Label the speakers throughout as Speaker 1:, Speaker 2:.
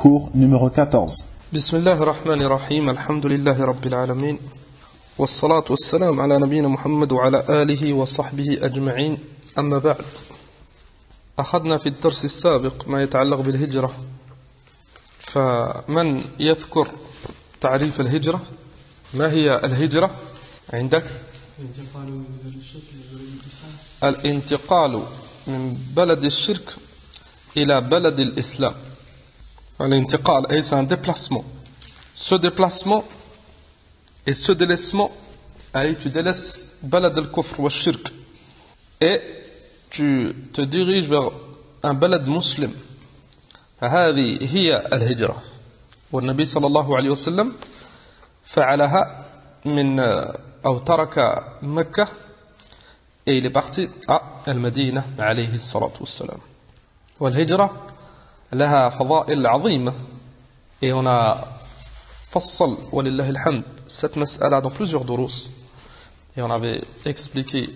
Speaker 1: cours numéro 14.
Speaker 2: Bismillah ar-Rahman ar-Rahim, alhamdulillahi rabbil alamin, wassalatu wassalam ala nabiyina Muhammad wa ala alihi wa sahbihi ajma'in, amma ba'd. أخذنا في الدرس السابق ما يتعلق بالهجرة، فمن يذكر تعريف الهجرة؟ ما هي الهجرة عندك؟ الانتقال من بلد الشرك إلى بلد الإسلام. L'intiqal, c'est un déplacement. Ce déplacement et ce délaissement, tu délaisses balad al-kufr wa shirk et tu te diriges vers un balad muslim. فهذه هي الهجرة. والنبي صلى الله عليه وسلم فعلها من أو ترك مكة et il est parti à المدينة عليه الصلاة والسلام. والهجرة لها فضائل عظيمة et on a فصل ولله الحمد cette مسألة dans plusieurs دروس et on avait expliqué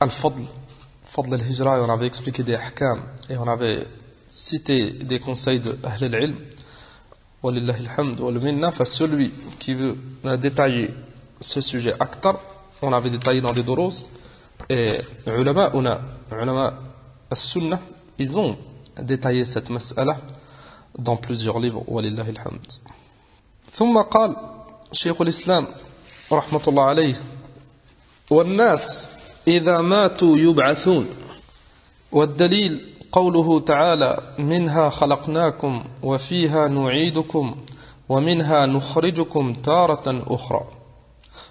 Speaker 2: الفضل فضل الهجرة et on avait expliqué des أحكام et on avait cité des conseils de أهل العلم ولله الحمد والمنة. Celui qui veut détailler ce sujet أكثر on avait détaillé dans des دروس et علماء السنة ils ont détaillé cette مسألة dans plusieurs livres ولله الحمد. ثم قال شيخ الإسلام رحمة الله عليه: والناس إذا ماتوا يبعثون. والدليل قوله تعالى: منها خلقناكم وفيها نعيدكم ومنها نخرجكم تارة أخرى.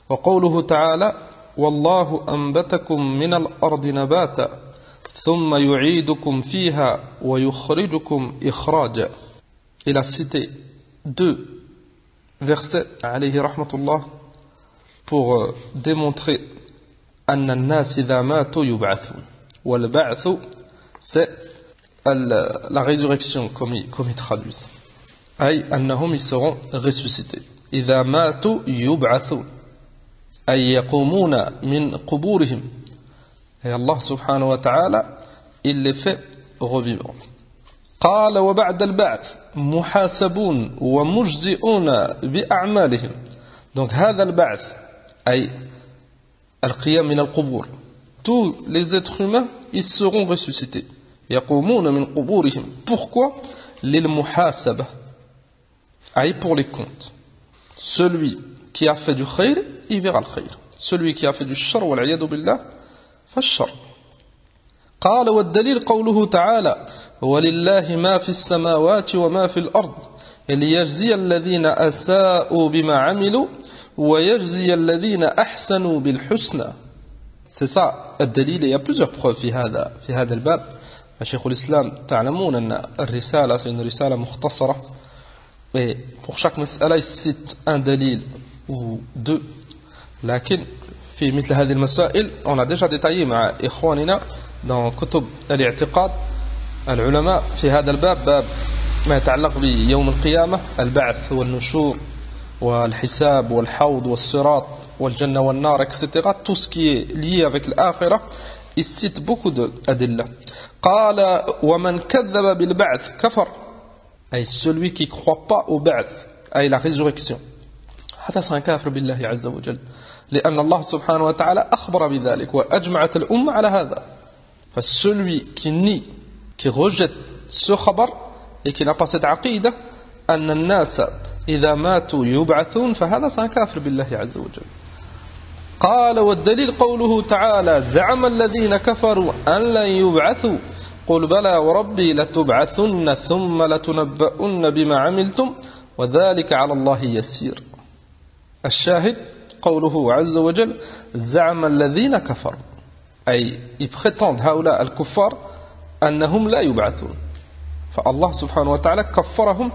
Speaker 2: وقوله تعالى: والله أنبتكم من الأرض نباتا ثم يعيدكم فيها ويخرجكم إخراجا. Il a cité deux versets عليه رحمة الله pour démontrer أن الناس إذا ماتوا يبعثون. والبعث c'est la résurrection comme ils traduisent. أي أنهم ils seront ressuscités. إذا ماتوا يبعثون أي يقومون من قبورهم. Et Allah subhanahu wa ta'ala, il les fait revivre. قال وبعد البعث محاسبون ومجزئون بأعمالهم. Donc هذا البعث أي القيام من القبور. Tous les êtres humains, ils seront ressuscités. يقومون من قبورهم. Pourquoi? للمحاسبة. أي pour les comptes. Celui qui a fait du khayr, il verra le khayr. Celui qui a fait du shar, والعياذ بالله, فالشر. قال والدليل قوله تعالى: ولله ما في السماوات وما في الأرض ليجزي الذين أساءوا بما عملوا ويجزي الذين أحسنوا بالحسنى. C'est ça الدليل. Il y a plusieurs preuves في هذا الباب. شيخ الإسلام تعلمون أن الرسالة c'est une رسالة مختصرة et pour chaque مسألة il cite un دليل ou deux. لكن في مثل هذه المسائل on a déjà détaillé مع إخواننا dans كتب الاعتقاد العلماء في هذا الباب باب ما يتعلق بيوم القيامة البعث والنشور والحساب والحوض والصراط والجنة والنار etc. tout ce qui est lié avec l'آخرة il cite beaucoup d'adillah. قال ومن كذب بالبعث كفر أي celui qui croit pas au بعث أي la résurrection هذا c'est un كافر بالله عز وجل لأن الله سبحانه وتعالى أخبر بذلك وأجمعت الأمة على هذا. فcelui qui nie, qui rejette ce خبر et qui n'a pas cette عقيدة أن الناس إذا ماتوا يبعثون فهذا c'est un كافر بالله عز وجل. قال والدليل قوله تعالى: زعم الذين كفروا أن لن يبعثوا قل بلى وربي لتبعثن ثم لتنبؤن بما عملتم وذلك على الله يسير. الشاهد قوله عز وجل: زعم الذين كفروا أي ils prétendent هؤلاء الكفار أنهم لا يبعثون. فالله سبحانه وتعالى كفرهم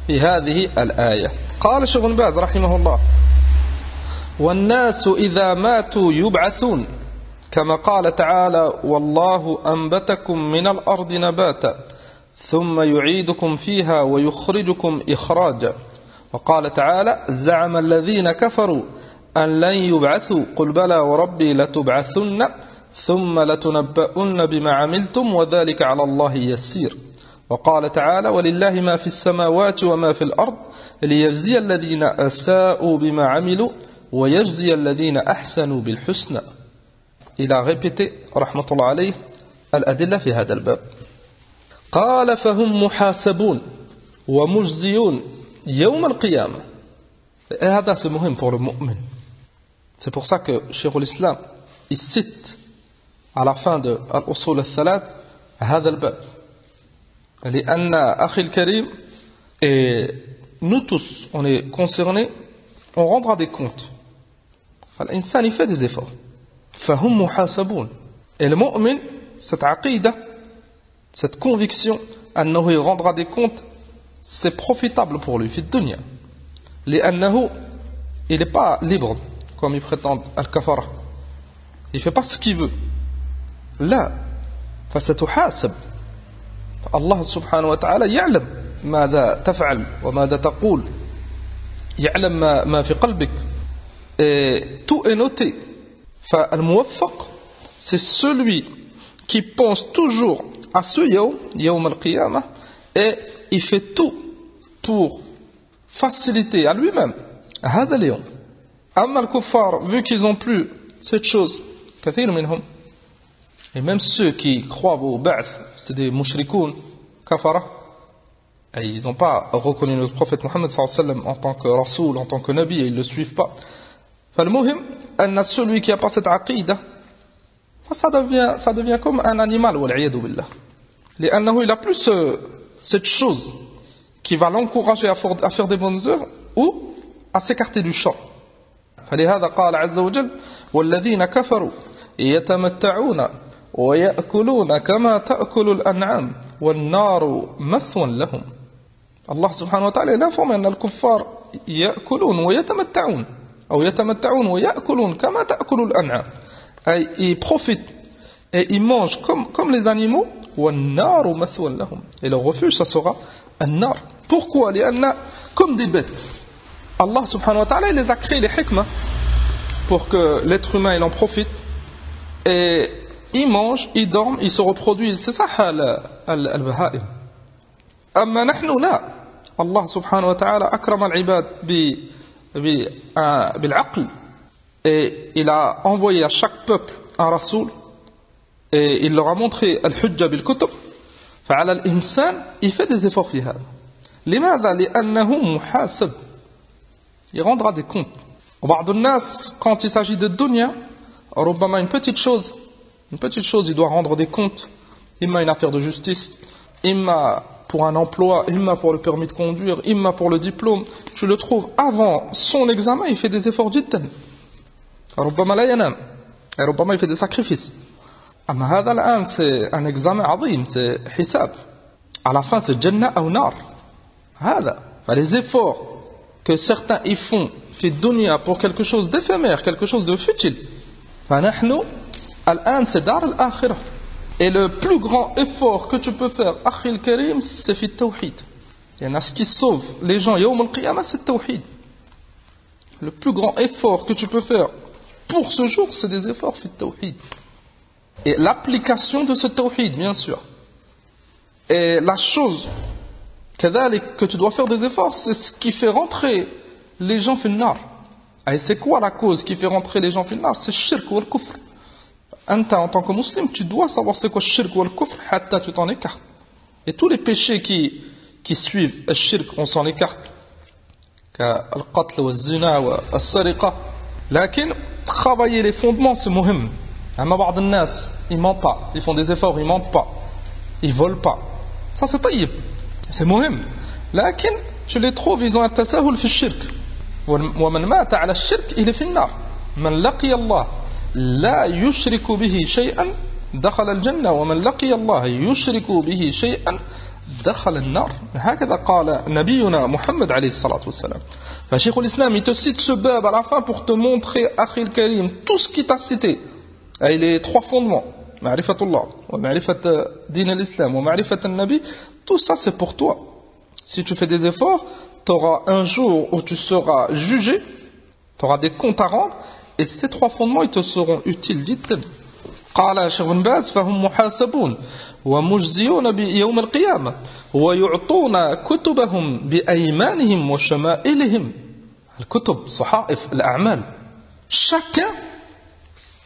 Speaker 2: في هذه الآية. قال شيخ بن باز رحمه الله: والناس إذا ماتوا يبعثون كما قال تعالى: والله أنبتكم من الأرض نباتا ثم يعيدكم فيها ويخرجكم إخراجا. وقال تعالى: زعم الذين كفروا أن لن يبعثوا قل بلى وربي لتبعثن ثم لتنبؤن بما عملتم وذلك على الله يسير. وقال تعالى ولله ما في السماوات وما في الأرض ليجزي الذين أساءوا بما عملوا ويجزي الذين أحسنوا بالحسنى. Il a répété رحمة الله عليه الأدلة في هذا الباب. قال فهم محاسبون ومجزيون يوم القيامة. Et هذا c'est مهم pour le mu'min. C'est pour ça que Cheikh l'Islam il cite à la fin de Al-Usul al-Thalath هذا الباب. لأن أخي الكريم et nous tous on est concernés, on rendra des comptes. فالإنسان il fait des efforts. فهم محاسبون. Et le mu'min, cette aqidah, cette conviction أنه il rendra des comptes, c'est profitable pour lui في الدنيا. لأنه il n'est pas libre comme ils prétendent al-kafara. Il ne fait pas ce qu'il veut. لا فستحاسب. الله سبحانه وتعالى يعلم ماذا تفعل وماذا تقول. يعلم ما في قلبك. Et tout est noté. فالموفق c'est celui qui pense toujours à ce يوم القيامة, et il fait tout pour faciliter à lui-même هذا اليوم. أما الكفار, vu qu'ils n'ont plus cette chose, كثير منهم, et même ceux qui croient au ba'th, c'est des mushrikoun, kafara, et ils n'ont pas reconnu le prophète Mohammed sallallahu alayhi wa sallam en tant que rasoul, en tant que nabi, et ils ne le suivent pas. فالمهم أن celui qui n'a pas cette aqidah, ça devient comme un animal, والعياذ بالله. لأنه il a plus cette chose qui va l'encourager à faire des bonnes œuvres ou à s'écarter du champ. فلهذا قال عز وجل والذين كفروا يتمتعون ويأكلون كما تأكل الأنعام والنار مثوى لهم. الله سبحانه وتعالى informe أن الكفار يأكلون ويتمتعون أو يتمتعون ويأكلون كما تأكل الأنعام. Ils profitent et ils mangent comme les animaux. والنار مثوى لهم. Et leur refuge, ça sera النار. Pourquoi? لأن comme des bêtes. Allah subhanahu wa ta'ala, il les a créés les hikmah pour que l'être humain il en profite, et ils mangent, ils dorment, ils se reproduisent. C'est ça al-baha'im. Amma nahnu la. Allah subhanahu wa ta'ala akram al-ibad bil-aql, et il a envoyé à chaque peuple un rasoul, et il leur a montré al-hujja bil-kutub. فعلى الإنسان il fait des efforts في هذا. لماذا؟ لأنه محاسب. Il rendra des comptes. وبعض الناس, quand il s'agit de dunya, ربما une petite chose, il doit rendre des comptes. Imma une affaire de justice, imma pour un emploi, imma pour le permis de conduire, imma pour le diplôme. Tu le trouves avant son examen, il fait des efforts جدا. ربما لا ينام. Et ربما il fait des sacrifices. أما هذا الآن c'est un examen عظيم, c'est حساب. À la fin c'est جنة أو نار. هذا. Les efforts que certains y font في الدنيا pour quelque chose d'éphémère, quelque chose de futile. فنحن الآن c'est دار الآخرة. Et le plus grand effort que tu peux faire, أخي الكريم, c'est في التوحيد. Il y en a ce qui sauve les gens يوم القيامة, c'est le tawhid. Le plus grand effort que tu peux faire pour ce jour, c'est des efforts في التوحيد. Et l'application de ce tawhid, bien sûr. Et la chose que tu dois faire des efforts, c'est ce qui fait rentrer les gens في النار. Et c'est quoi la cause qui fait rentrer les gens في النار? C'est le shirk ou le kufr. Anta, en tant que musulman, tu dois savoir c'est quoi le shirk ou le kufr, hatta tu t'en écartes. Et tous les péchés qui suivent le shirk, on s'en écarte. Al-qatl wa zina wa al-sariqa. Lakin, travailler les fondements, c'est muhim. Amma ba'd al-nas, ils mentent pas. Ils font des efforts, ils mentent pas. Ils volent pas. Ça c'est taïb. C'est muhim. Lakin, tu les trouves, ils ont un tasahul fi shirk. ومن مات على الشرك il est في النار. من لقي الله لا يشرك به شيئا دخل الجنة ومن لقي الله يشرك به شيئا دخل النار. هكذا قال نبينا محمد عليه الصلاة والسلام. فشيخ الإسلام il te cite ce bab à la fin pour te montrer أخي الكريم tout ce qu'il t'a cité et les trois fondements معرفة الله ومعرفة دين الإسلام ومعرفة النبي, tout ça c'est pour toi. Si tu fais des efforts, tu auras un jour où tu seras jugé, tu auras des comptes à rendre, et ces trois fondements ils te seront utiles. قال شيخ بن باز فهم محاسبون ومجزيون بيوم القيامة ويعطون كتبهم بأيمانهم وشمائلهم. الكتب صحائف الأعمال, chacun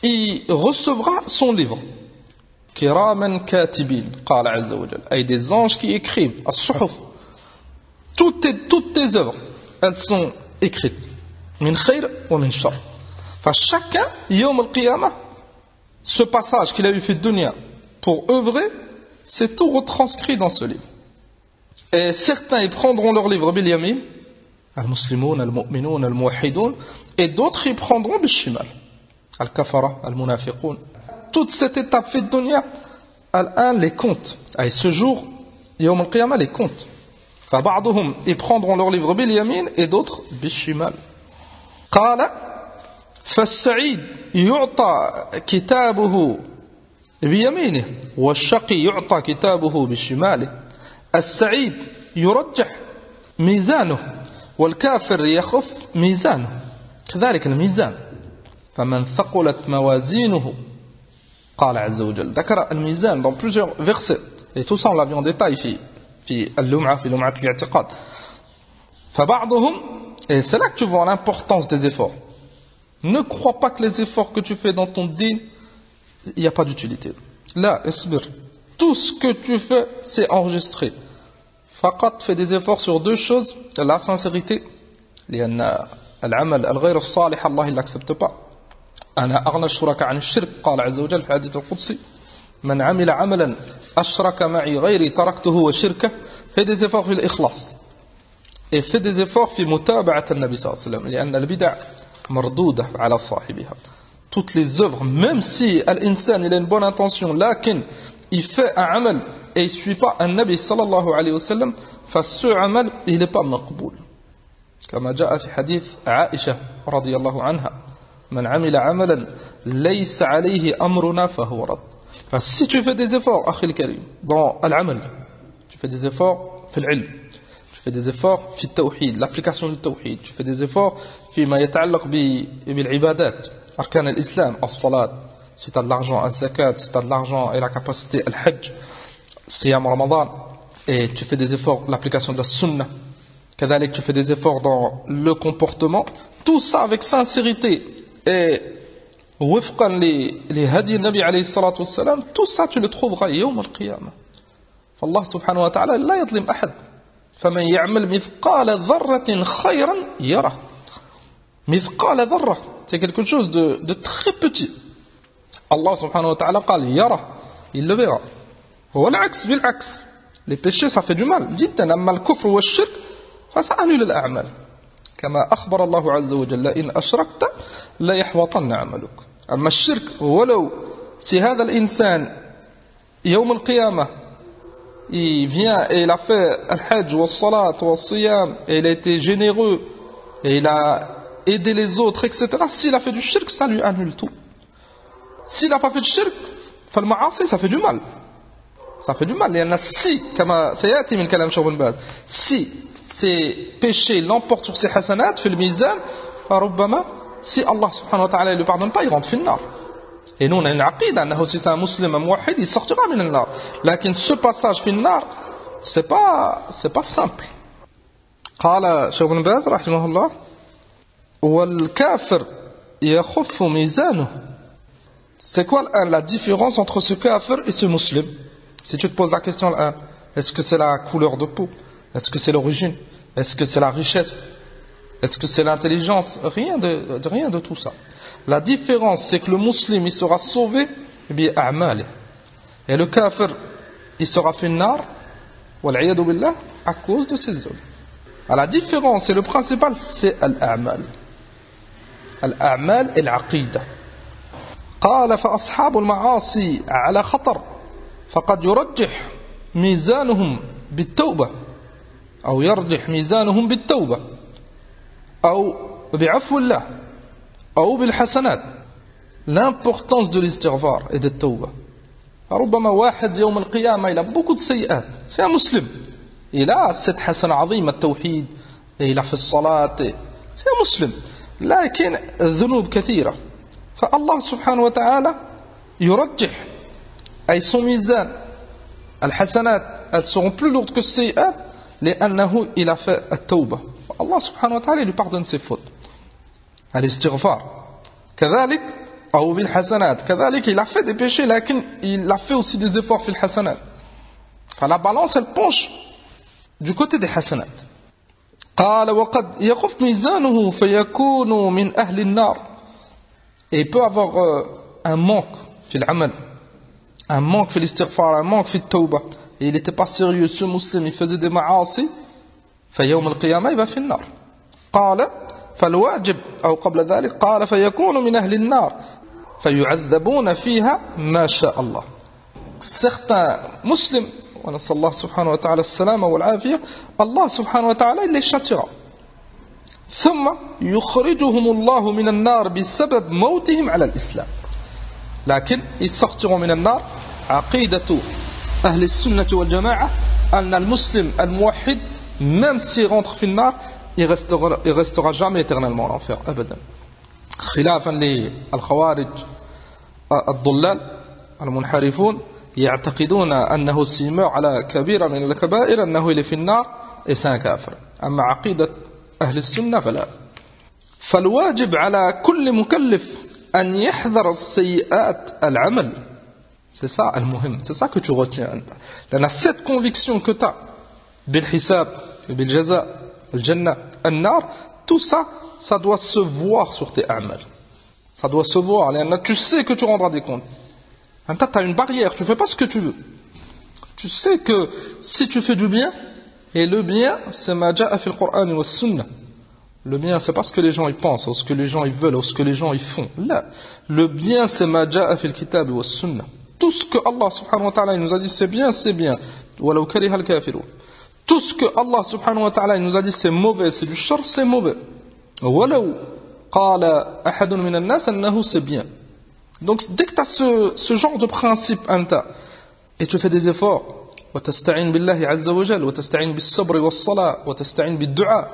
Speaker 2: y recevra son livre. كراما كاتبين قال عز وجل, أي des anges qui écrivent الصحف. Toutes tes œuvres, elles sont écrites من خير ومن شر. فchacun يوم القيامة, ce passage qu'il a eu fait de dunya pour œuvrer, c'est tout retranscrit dans ce livre. Et certains ils prendront leur livre bil yamin, al-muslimoun, al-mu'minoun, al-muwahhidoun, et d'autres ils prendront bil shimal, al-kafara, al-munafiqoun. Toute cette étape fait de dunya, al-an les compte. Et ce jour, yawm al-qiyamah les compte. فبعضهم ils prendront leur livre bil yamin et d'autres bil shimal. قال فالسعيد يعطى كتابه بيمينه والشقي يعطى كتابه بشماله. السعيد يرجح ميزانه والكافر يخف ميزانه. كذلك الميزان, فمن ثقلت موازينه قال عز وجل, ذكر الميزان dans plusieurs versets, et tout ça on l'a vu en détail في اللمعة في لمعة الاعتقاد. فبعضهم, et c'est là que tu vois l'importance des efforts. Ne crois pas que les efforts que tu fais dans ton din, il n'y a pas d'utilité. Là, isbir. Tout ce que tu fais, c'est enregistré. Faqat, fais des efforts sur deux choses. La sincérité. لأن العمل الغير الصالح الله il l'accepte pas. أنا أغنى الشركاء عن الشرك قال عز وجل في الحديث القدسي من عمل عملا أشرك معي غيري تركته وشركه. Fais des efforts في الإخلاص. Et fais des efforts في متابعة النبي صلى الله عليه وسلم. لأن البدع مردودة على صاحبها. Toutes les œuvres, même si l'insan il a une bonne intention, lakin il fait un amal et il ne suit pas un nabi sallallahu alayhi wa sallam, ce amal il n'est pas maqboul. كما جاء في حديث عائشة رضي الله عنها من عمل عملا ليس عليه أمرنا فهو رد. Si tu fais des efforts, أخي الكريم, dans l'amal, tu fais des efforts في العلم, tu fais des efforts في التوحيد, l'application du tawhid, tu fais des efforts فيما يتعلق بالعبادات, أركان الإسلام, الصلاة, si tu as de l'argent, الزكاة, si tu as de l'argent et la capacité, al-hajj, siyam ramadan, et tu fais des efforts, l'application de la sunna, كذلك tu fais des efforts dans le comportement, tout ça avec sincérité et وفقا لهدي النبي عليه الصلاة والسلام, tout ça tu le trouveras يوم القيامة. فالله سبحانه وتعالى لا يظلم أحد, فمن يعمل مثقال ذرة خيرا يره. مثقال ذرة, c'est quelque chose de très petit. Allah subhanahu wa ta'ala قال يره, il le verra. والعكس بالعكس, les péchés ça fait du mal جدا. أما الكفر والشرك فسأنل الأعمال كما أخبر الله عز وجل إن أشركت لا يحبطن عملك. أما الشرك ولو si هذا الإنسان يوم القيامة il vient et il a fait al-hajj wa salat wa siyam et il a été généreux et il a aidé les autres, etc. S'il a fait du shirk, ça lui annule tout. S'il n'a pas fait de shirk, فالمعاصي ça fait du mal. Ça fait du mal. لأن si, كما سيأتي من كلام شيخ بن باز, si ces péchés l'emportent sur ses hasanat, في الميزان, فربما si Allah subhanahu wa ta'ala ne lui pardonne pas, il rentre في النار. Et nous on a une aqida, أنه si c'est un musulman muwahhid, il sortira من النار. لكن ce passage في النار, c'est pas simple. قال شيخ بن باز رحمه الله والكافر يخف ميزانه. C'est quoi la différence entre ce kafir et ce musulman? Si tu te poses la question là, est-ce que c'est la couleur de peau? Est-ce que c'est l'origine? Est-ce que c'est la richesse? Est-ce que c'est l'intelligence? Rien de tout ça. La différence, c'est que le musulman, il sera sauvé bi'a'mal. Et le kafir, il sera fait nar, wal'iyadu billah, à cause de ses œuvres. La différence, et le principal, c'est al-a'mal. Al-a'mal et l'aqida. قال فأصحاب المعاصي على خطر فقد يرجح ميزانهم بالتوبة أو يرجح ميزانهم بالتوبة أو بعفو الله أو بالحسنات. L'importance de l'istighfar et de tawbah. ربما واحد يوم القيامة il a beaucoup de سيئات, c'est un musulman, il a cette hasana عظيمة التوحيد, il a fait الصلاة, c'est un musulman, لكن الذنوب كثيرة. فالله سبحانه وتعالى يرجح أي son mizan الحسنات elles seront plus lourdes que السيئات لأنه il a fait التوبة. Allah subhanahu wa ta'ala lui pardonne ses fautes. الاستغفار كذلك أو بالحسنات كذلك il a fait des péchés لكن il a fait aussi des efforts في الحسنات. فلا balance elle penche du côté des حسنات. قال وقد يخف ميزانه فيكون من أهل النار. Et il peut avoir un manque في العمل, un manque في الاستغفار, un manque في التوبة. Et il n'était pas sérieux, ce musulman, il faisait des معاصي. فيوم القيامة يبقى في النار. قال فالواجب أو قبل ذلك قال فيكون من أهل النار فيعذبون فيها ما شاء الله. Certains musulmans, ونسأل الله سبحانه وتعالى السلامة والعافية, Allah سبحانه وتعالى il les châtiera. ثم يخرجهم الله من النار بسبب موتهم على الإسلام. لكن ils sortiront من النار. عقيدة أهل السنة والجماعة أن المسلم الموحد même s'il rentre في النار il restera jamais éternellement en enfer أبدا. خلافا للخوارج الضلال المنحرفون يعتقدون أنه سيمر على كبيرة من الكبائر أنه اللي في النار et c'est un كافر. أما عقيدة أهل السنة فلا. فالواجب على كل مكلف أن يحذر السيئات العمل. C'est ça المهم, c'est ça que tu retiens. لأن cette conviction que tu as بالحساب بالجزاء الجنة النار, tout ça, ça doit se voir sur tes amal. Ça doit se voir. Tu sais que tu rendras des comptes. Tu as une barrière, tu ne fais pas ce que tu veux. Tu sais que si tu fais du bien, et le bien, c'est ma ja'a fil Qur'an wa sunnah. Le bien, c'est pas ce que les gens ils pensent, ou ce que les gens ils veulent, ou ce que les gens ils font. Là, le bien, c'est ma ja'a fil kitab wa sunnah. Tout ce que Allah subhanahu wa ta'ala nous a dit c'est bien, c'est bien. Walau kariha al-kafirun. Tout ce que Allah subhanahu wa ta'ala nous a dit c'est mauvais, c'est du shar, c'est mauvais. Walau qala ahadun min an-nas annahu c'est bien. Donc dès que tu as ce genre de principe anta, et tu fais des efforts, وتستعين بالله عز وجل وتستعين بالصبر والصلاة وتستعين بالدعاء,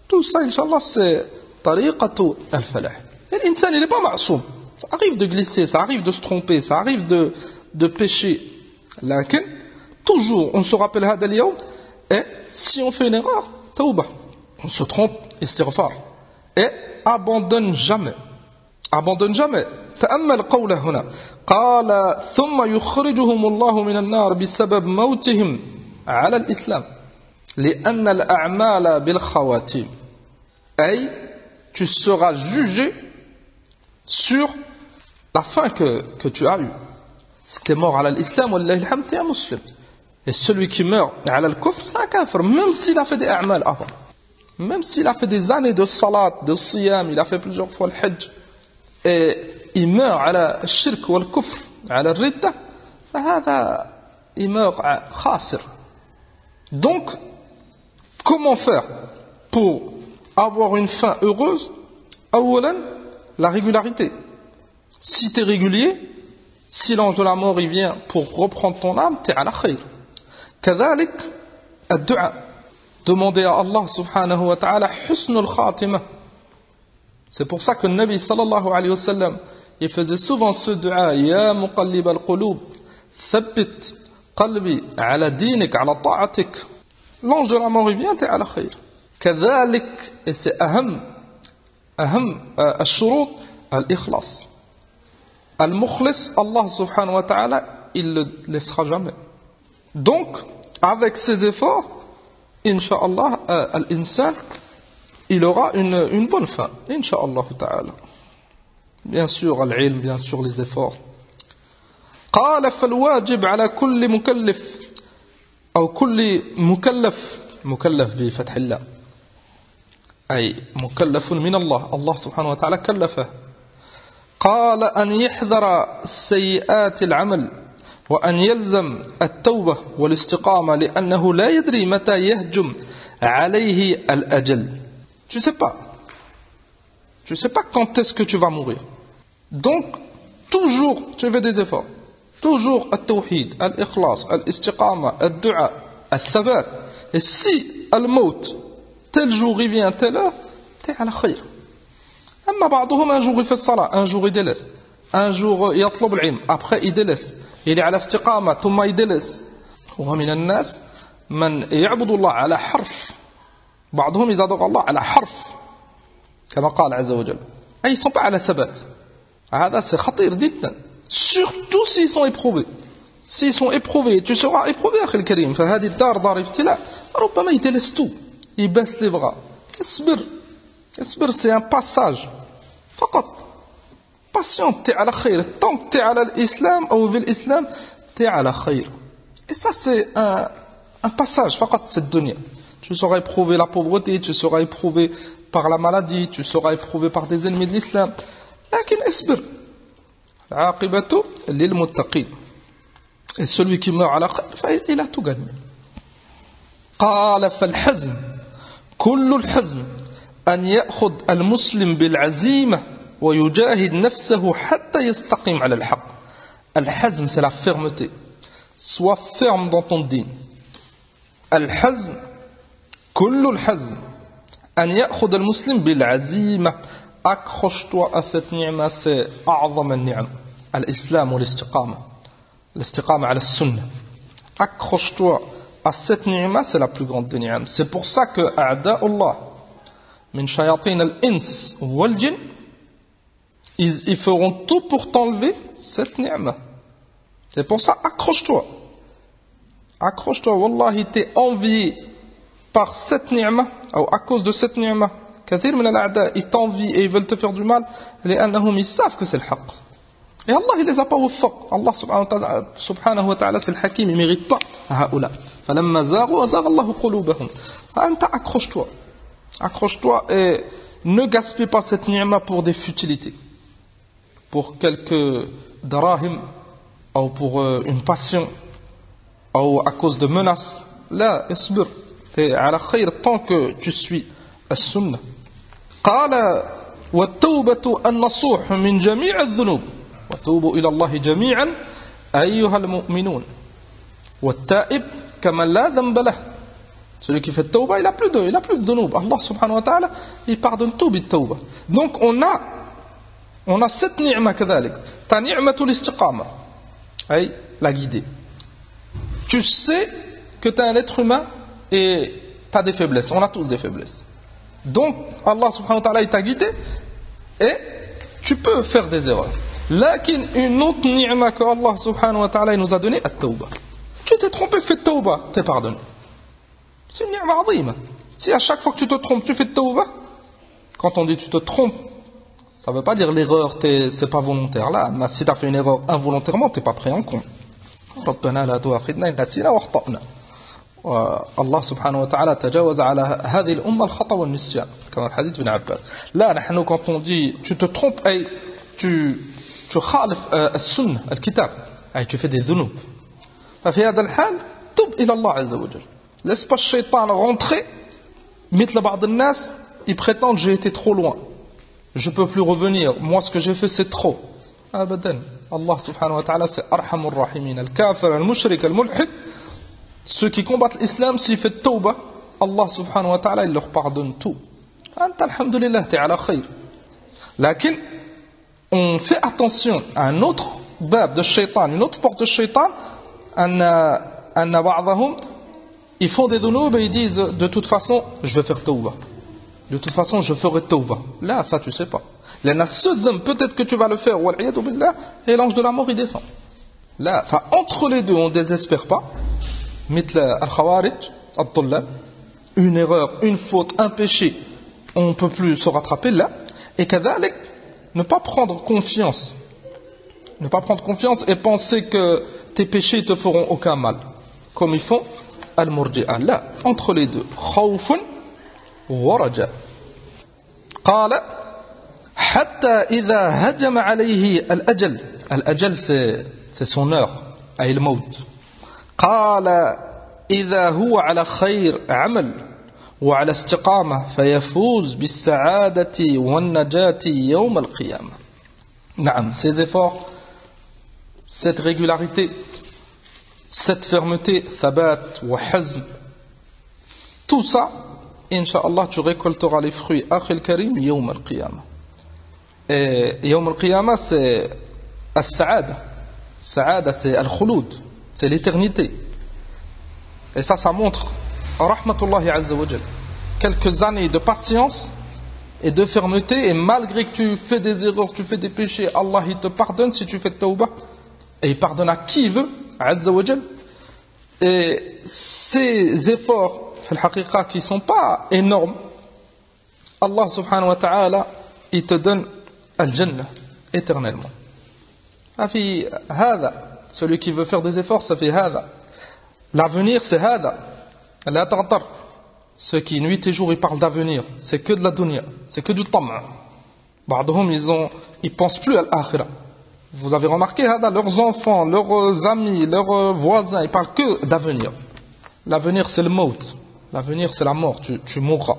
Speaker 2: tout ça inchallah c'est طريقة الفلاح. L'insan il n'est pas معصوم. Ça arrive de glisser, ça arrive de se tromper, ça arrive de pécher. Lakin, toujours on se rappelle هذا اليوم, et si on fait une erreur, tawbah, on se trompe, istighfar, et abandonne jamais. Abandonne jamais. تأمل قوله هنا قال ثم يخرجهم الله من النار بسبب موتهم على الإسلام لأن الأعمال بالخواتيم. أي tu seras jugé sur la fin que tu as eue. Si tu es mort à l'islam, tu es un musulman. Et celui qui meurt à l'al-kufr, c'est un kafir, même s'il a fait des a'mal avant. Même s'il a fait des années de salat, de siyam, il a fait plusieurs fois le hajj, et il meurt à la shirk ou al-kufr, à la ridda, il meurt khasir. Donc, comment faire pour avoir une fin heureuse? Awalan, la régularité. Si tu es régulier, si l'ange de la mort il vient pour reprendre ton âme, tu es à la khayr. كذلك الدعاء. Demander à Allah subhanahu wa ta'ala husnul khatimah. C'est pour ça que le Nabi sallallahu alayhi wa sallam il faisait souvent ce dua, Ya muqallib al-qulub, thabbit qalbi ala dinik, ala ta'atik. L'ange de la mort il vient, tu es à la khayr. كذلك, et c'est أهم الشروط الإخلاص. Al-Mukhlis, Allah subhanahu wa ta'ala, il ne le laissera jamais. Donc, avec ces efforts, Inch'Allah, l'insan, il aura une bonne fin. Inch'Allah ta'ala. Bien sûr, l'ilm, bien sûr, les efforts. قال فالواجب على كل مكلف أو كل مكلف بفتح الله أي مكلف من الله سبحانه وتعالى كلفه. قال أن يحذر سيئات العمل وأن يلزم التوبة والاستقامة لأنه لا يدري متى يهجم عليه الأجل. Tu sais pas quand est-ce que tu vas mourir. Donc toujours tu fais des efforts, toujours al-tawhid, al-ikhlas, al-istiqama, al-du'a, al-thabat. Et si al-maut tel jour il vient, telle heure, t'es à la khayr. أما بعضهم un jour il fait salat, un jour il délaisse. un jour يطلب العلم, après il délaisse, il est على استقامة ثم يدلس. ومن الناس من يعبد الله على حرف, بعضهم يزادق الله على حرف كما قال عز وجل, et ils sont pas على ثبات. هذا c'est خطير جدا, surtout s'ils sont éprouvés. S'ils sont éprouvés, tu seras éprouvé أخي الكريم. فهذه الدار دار ابتلاء, ربما يدلس tout, il baisse les bras. اصبر, c'est un passage فقط. Patiente, t'es à la khayr. Tant que t'es à l'islam ou vers l'islam, t'es à la khayr. Et ça c'est un passage, faqat cette dunya. Tu seras éprouvé la pauvreté, tu seras éprouvé par la maladie, tu seras éprouvé par des ennemis de l'islam. Lakin isbir. L'aqibatu lil muttaqin. Et celui qui meurt à la khayr, il a tout gagné. قال فالحزم كل الحزم أن يأخذ المسلم بالعزيمة ويجاهد نفسه حتى يستقيم على الحق. الحزم c'est la fermeté. Sois ferme dans ton dîn. الحزم كل الحزم أن يأخذ المسلم بالعزيمة. Accroche-toi à cette ni'ma, c'est أعظم النعم. الإسلام والاستقامة. الاستقامة على السنة. Accroche-toi à cette ni'ma, c'est la plus grande des ni'am. C'est pour ça que أعداء الله من شياطين الإنس والجن, ils feront tout pour t'enlever cette ni'ma. C'est pour ça, accroche-toi. Accroche-toi, wallahi, t'es envié par cette ni'ma, ou à cause de cette ni'ma. Kathir min al-a'da, ils t'envient et ils veulent te faire du mal, لأنهم ils savent que c'est le haqq. Et Allah, il les a pas waffaq. Allah subhanahu wa ta'ala, c'est le hakim, il mérite pas هؤلاء. فلما زاغوا أزاغ الله قلوبهم. أنت accroche-toi. Accroche-toi et ne gaspille pas cette ni'ma pour des futilités. Pour quelques darahim, ou pour une passion, ou à cause de menaces. Là, isbir. T'es à la khayr tant que tu suis السنة. قال والتوبة النصوح من جميع الذنوب وتوبوا إلى الله جميعا أيها المؤمنون والتائب كمن لا ذنب له. Celui qui fait tawbah, il a plus de dhunub. Allah subhanahu wa ta'ala, il pardonne tout bit tawbah. Donc on a cette ni'ma kadhalik. Ta ni'matul istiqama, ay la guider. Tu sais que tu es un être humain et tu as des faiblesses. On a tous des faiblesses. Donc Allah subhanahu wa ta'ala, il t'a guidé et tu peux faire des erreurs. Lakin une autre ni'ma que Allah subhanahu wa ta'ala, il nous a donné, at-tawbah. Tu t'es trompé, fais tawbah, t'es pardonné. C'est une ni'ma azima. Si à chaque fois que tu te trompes, tu fais tawbah, quand on dit tu te trompes, ça ne veut pas dire l'erreur, c'est pas volontaire là. Mais si tu as fait une erreur involontairement, tu n'es pas pris en compte. ربنا لا تؤاخذنا إن نسينا وأخطأنا. الله سبحانه وتعالى تجاوز على هذه الأمة الخطأ والنسيان كما الحديث بن عباس. Là, نحن quand on dit tu te trompes, et tu خالف السنة الكتاب, et tu fais des ذنوب. ففي هذا الحال تب إلى الله عز وجل. Laisse pas le shaitan rentrer. مثل بعض الناس, ils prétendent j'ai été trop loin, je peux plus revenir, moi ce que j'ai fait c'est trop. Abadan. Allah subhanahu wa ta'ala, c'est arhamur rahimin. Al-kafir, al-mushrik, al-mulhid, ceux qui combattent l'islam, s'ils font tawbah, Allah subhanahu wa ta'ala, il leur pardonne tout. Anta alhamdulillah, t'es ala khayr. Lakin, on fait attention à un autre bab de shaitan, une autre porte de shaitan, anna ba'dahum, ils font des dhunoub et ils disent de toute façon je vais faire tawbah, de toute façon je ferai tawbah. Là ça tu sais pas, là ce dhamb peut-être que tu vas le faire, wal'iyadu billah, et l'ange de la mort il descend. Là entre les deux on désespère pas. مثل الخوارج الطلاب, une erreur, une faute, un péché, on ne peut plus se rattraper là. Et كذلك ne pas prendre confiance et penser que tes péchés te feront aucun mal, comme ils font المرجئة. Là, entre les deux, خوف ورجاء. قال حتى إذا هجم عليه الأجل. الأجل c'est son heure, أي الموت. قال إذا هو على خير عمل وعلى استقامة فيفوز بالسعادة والنجاة يوم القيامة. نعم, ces efforts, cette régularité, cette fermeté, thabat wa hazm, tout ça, incha'Allah, tu récolteras les fruits, akhil karim, yawm al-qiyamah. Et yawm al-qiyamah, c'est As-sa'ada. Sa'ada, c'est al-khulud, c'est l'éternité. Et ça montre, rahmatullahi azza wa jal, quelques années de patience et de fermeté, et malgré que tu fais des erreurs, tu fais des péchés, Allah il te pardonne si tu fais tawbah, et il pardonne à qui il veut, azza wa jal. Et ces efforts, qui ne sont pas énormes, Allah subhanahu wa ta'ala, il te donne al-jannah éternellement. Celui qui veut faire des efforts, ça fait hada. L'avenir, c'est hada. La tartar. Ceux qui nuit et jour ils parlent d'avenir, c'est que de la dunya, c'est que du tam'a. Ba'dhum, ils pensent plus à l'akhirah. Vous avez remarqué, leurs enfants, leurs amis, leurs voisins, ils parlent que d'avenir. L'avenir, c'est le maut. L'avenir, c'est la mort. Tu mourras.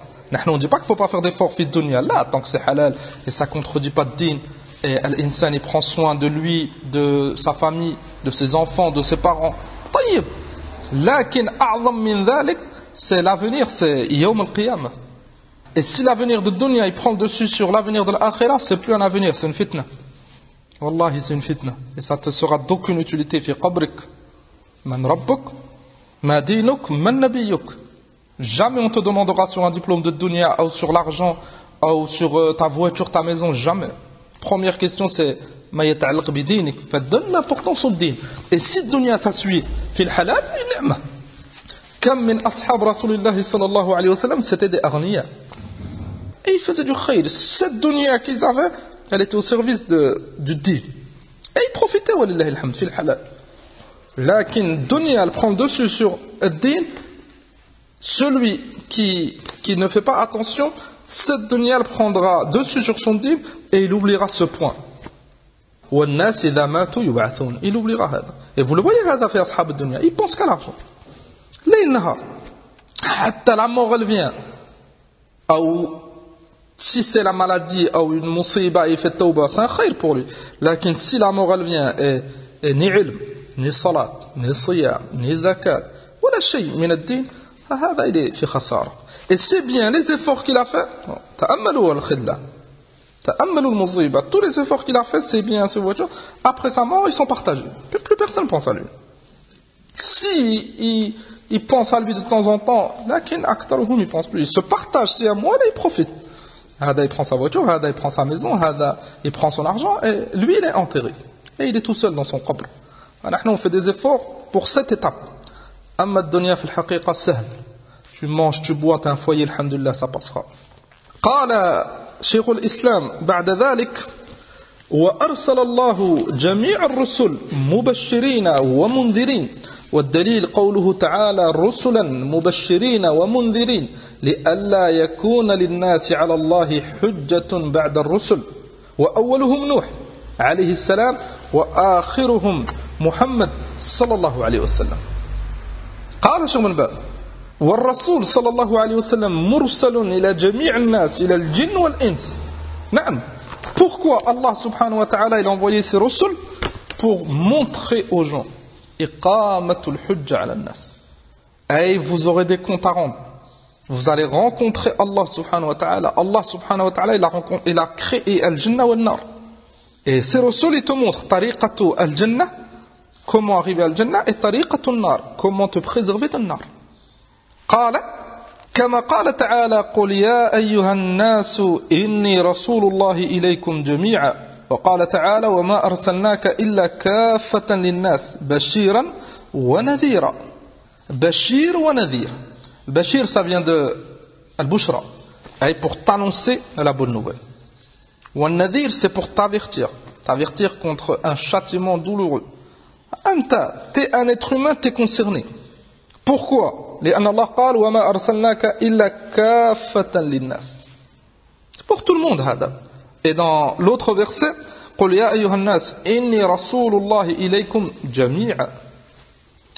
Speaker 2: On ne dit pas qu'il ne faut pas faire d'efforts fi dunya. Là, tant que c'est halal et ça ne contredit pas de din, et l'insan il prend soin de lui, de sa famille, de ses enfants, de ses parents. Tayyib. Lakin a'zam min dhalik, c'est l'avenir, c'est yawm al-qiyamah. Et si l'avenir de dunya il prend le dessus sur l'avenir de l'akhirah, c'est plus un avenir, c'est une fitna. Wallahi, c'est une fitna. Et ça te sera d'aucune utilité fi qabrik. Man rabbuk, ma dinuk, man nabiyyuk. Jamais on te demandera sur un diplôme de dunya ou sur l'argent ou sur ta voiture, ta maison, jamais. Première question c'est ma yata'allaq bi dinik, fa donne l'importance au din. Et si dunya ça suit fil halal, ni'ma. Comme min ashab Rasulullah sallallahu alayhi wa sallam, c'était des aghniya. Et ils faisaient du khayr. Cette dunya qu'ils avaient, elle était au service du din. Et ils profitaient, walillahi alhamd, fil halal. Lakin dunya, elle prend le dessus sur le din. Celui qui ne fait pas attention, cette dunya elle prendra dessus sur son din et il oubliera ce point. Il oubliera ça. Et vous le voyez, fait ashab ad-dunya, il pense qu'à l'argent. La mort elle vient. Ou si c'est la maladie ou une musiba, il fait tawbah, c'est un khayr pour lui. Lakin si la mort elle vient et ni ilm, ni salat, ni siyam, ni zakat, wala shay min ad-din, il est fi khasara. Et c'est bien les efforts qu'il a fait. Ta'ammalu al-khidla, ta'ammalu al-musiba. Tous les efforts qu'il a fait, c'est bien, c'est voiture. Après sa mort, ils sont partagés. Plus personne pense à lui. Si il pense à lui de temps en temps, lakin aktaruhum il pense plus. Il se partage. Si à moi, là, il profite. Hada il prend sa voiture, Hada il prend sa maison, Hada il prend son argent, et lui il est enterré. Et il est tout seul dans son qabr. On fait des efforts pour cette étape. Amma ad-dunya fi al-haqiqa sahl. Tu manges, tu bois, tu as un foyer, alhamdulillah, ça passera. قال شيخ الإسلام بعد ذلك وأرسل الله جميع الرسل مبشرين ومنذرين والدليل قوله تعالى رسلا مبشرين ومنذرين لئلا يكون للناس على الله حجة بعد الرسل وأولهم نوح عليه السلام وآخرهم محمد صلى الله عليه وسلم. قال شيخ بن باز والرسول صلى الله عليه وسلم مرسل إلى جميع الناس إلى الجن والإنس. نعم. Pourquoi Allah subhanahu wa ta'ala il a envoyé ses rusul? Pour montrer aux gens iqamatul hujja ala nas. Et vous aurez des comptes à rendre. Vous allez rencontrer Allah subhanahu wa ta'ala. Allah subhanahu wa ta'ala il a créé al-jannah wal-nar. Et ces rusul ils te montrent tariqatu al-jannah, comment arriver à al-jannah, et tariqatu al-nar, comment te préserver de nar. قال كما قال تعالى قل يا أيها الناس إني رسول الله إليكم جميعا وقال تعالى وما أرسلناك إلا كافة للناس بشيرا ونذيرا. بشير ونذير. Bashir ça vient de al-bushra, et pour t'annoncer la bonne nouvelle. Wan-nadhir c'est pour t'avertir contre un châtiment douloureux. Anta, t'es un être humain, t'es concerné. Pourquoi? لأن الله قال وما أرسلناك إلا كافة للناس. Pour tout le monde هذا. Et dans l'autre verset قل يا أيها الناس إني رسول الله إليكم جميعا.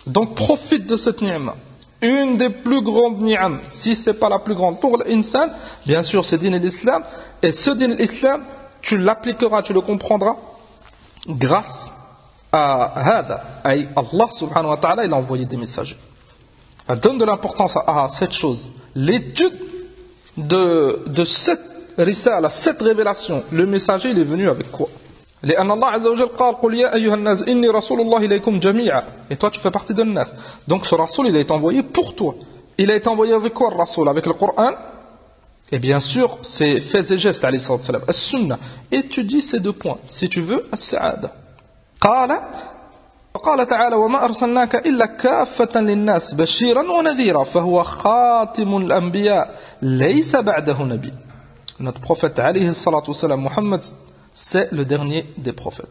Speaker 2: Donc profite de cette ni'ma. Une des plus grandes ni'am, si c'est pas la plus grande pour l'insan, bien sûr c'est din l'islam. Et ce din l'islam, tu l'appliqueras, tu le comprendras grâce à hada. Et Allah subhanahu wa ta'ala il a envoyé des messagers. Donne de l'importance à cette chose. L'étude de cette risale, cette révélation, le messager il est venu avec quoi? لأن الله عز وجل قال قل يا أيها الناس إني رسول الله إليكم جميعا. Et toi tu fais partie de الناس. Donc ce Rasoul il a été envoyé pour toi. Il a été envoyé avec quoi le Rasoul? Avec le Coran. Et bien sûr c'est faits et gestes alayhi salatu wassalam. As-sunnah. Étudie ces deux points si tu veux as-sa'ada. قال تعالى وما أرسلناك إلا كافة للناس بشيرا ونذيرا فهو خاتم الأنبياء ليس بعده نبي. Notre prophète alayhi salatu wassalam Muhammad c'est le dernier des prophètes.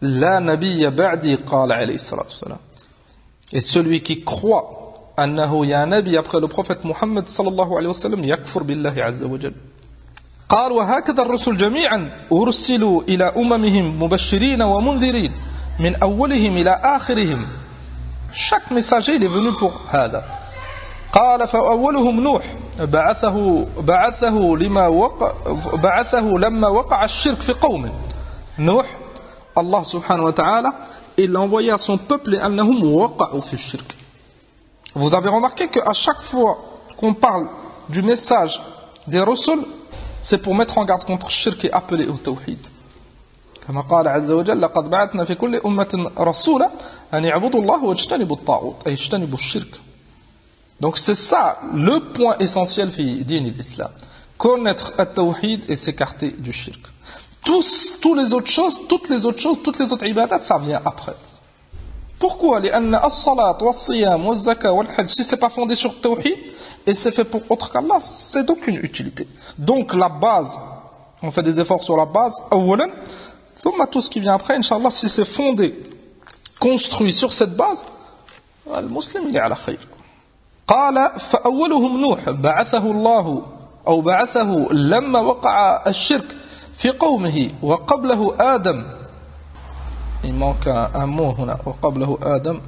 Speaker 2: La nabiyya ba'di qala alayhi salatu wassalam. Et celui qui croit annahu ya nabi après le prophète Muhammad sallallahu alayhi wa sallam yakfur billahi azza wa jalla. قال وهكذا الرسل جميعا أرسلوا إلى أممهم مبشرين ومنذرين من أولهم إلى آخرهم. Chaque messager il est venu pour هذا. قال فأولهم نوح بعثه لما وقع الشرك في قومه. نوح Allah subhanahu wa ta'ala il l'a envoyé à son peuple أنهم وقعوا في الشرك. Vous avez remarqué qu'à chaque fois qu'on parle du message des Rusul, c'est pour mettre en garde contre le shirk et appeler au tawhid. كما قال عز وجل لقد بعثنا في كل أمة رسولا أن يعبدوا الله واجتنبوا الطاغوت أي اجتنبوا الشرك. Donc c'est ça le point essentiel في دين الإسلام. Connaître التوحيد et s'écarter du shirk. Toutes les autres choses, toutes les autres ibadat, ça vient après. Pourquoi? لأن الصلاة والصيام والزكاة والحج si c'est pas fondé sur le tawhid et c'est fait pour autre qu'Allah, c'est d'aucune utilité. Donc la base, on fait des efforts sur la base, أولا, ثم tout ce qui vient après, Inch'Allah, si c'est fondé, construit sur cette base, le musulman il est à la khayr. قال فأولهم نوح بعثه الله أو بعثه لما وقع الشرك في قومه وقبله آدم. Il manque un mot هنا وقبله آدم.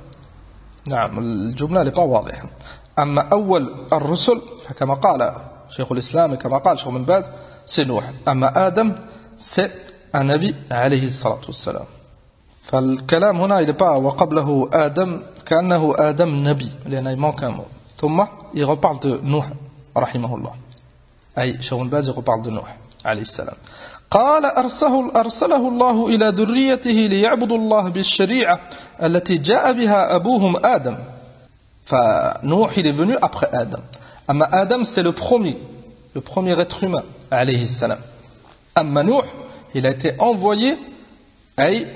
Speaker 2: نعم الجملة n'est pas واضحة. أما أول الرسل فكما قال شيخ الإسلام كما قال شيخ بن باز c'est نوح. أما آدم c'est un nabi عليه الصلاة والسلام. فالكلام هنا il n'est pas وقبله آدم كأنه آدم نبي لأن il manque un mot. ثم il reparle de Nuh رحمه الله. أي شيخ بن باز il reparle de Nuh عليه السلام. قال أرسله الله إلى ذريته ليعبدوا الله بالشريعة التي جاء بها أبوهم آدم. فنوح il est venu après Adam. أما Adam c'est le premier être humain عليه السلام. أما Nuh il a été envoyé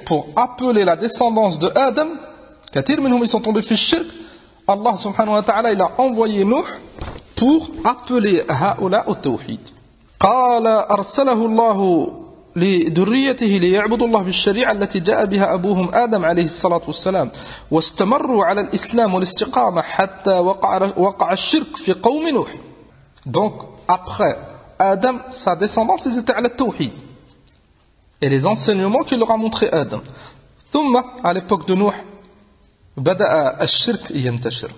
Speaker 2: pour appeler la descendance de Adam. كثير منهم ils sont tombés في الشرك. Allah subhanahu wa ta'ala il a envoyé Nuh pour appeler هؤلاء au tawhid. قال أرسله الله لذريته ليعبدوا الله بالشريعة التي جاء بها أبوهم آدم عليه الصلاة والسلام واستمروا على الإسلام والاستقامة حتى وقع الشرك في قوم نوح. Donc après Adam, sa descendance ils étaient à la tawhid et les enseignements qu'il leur a montré Adam. ثم à l'époque de Nuh بدأ الشرك ينتشر.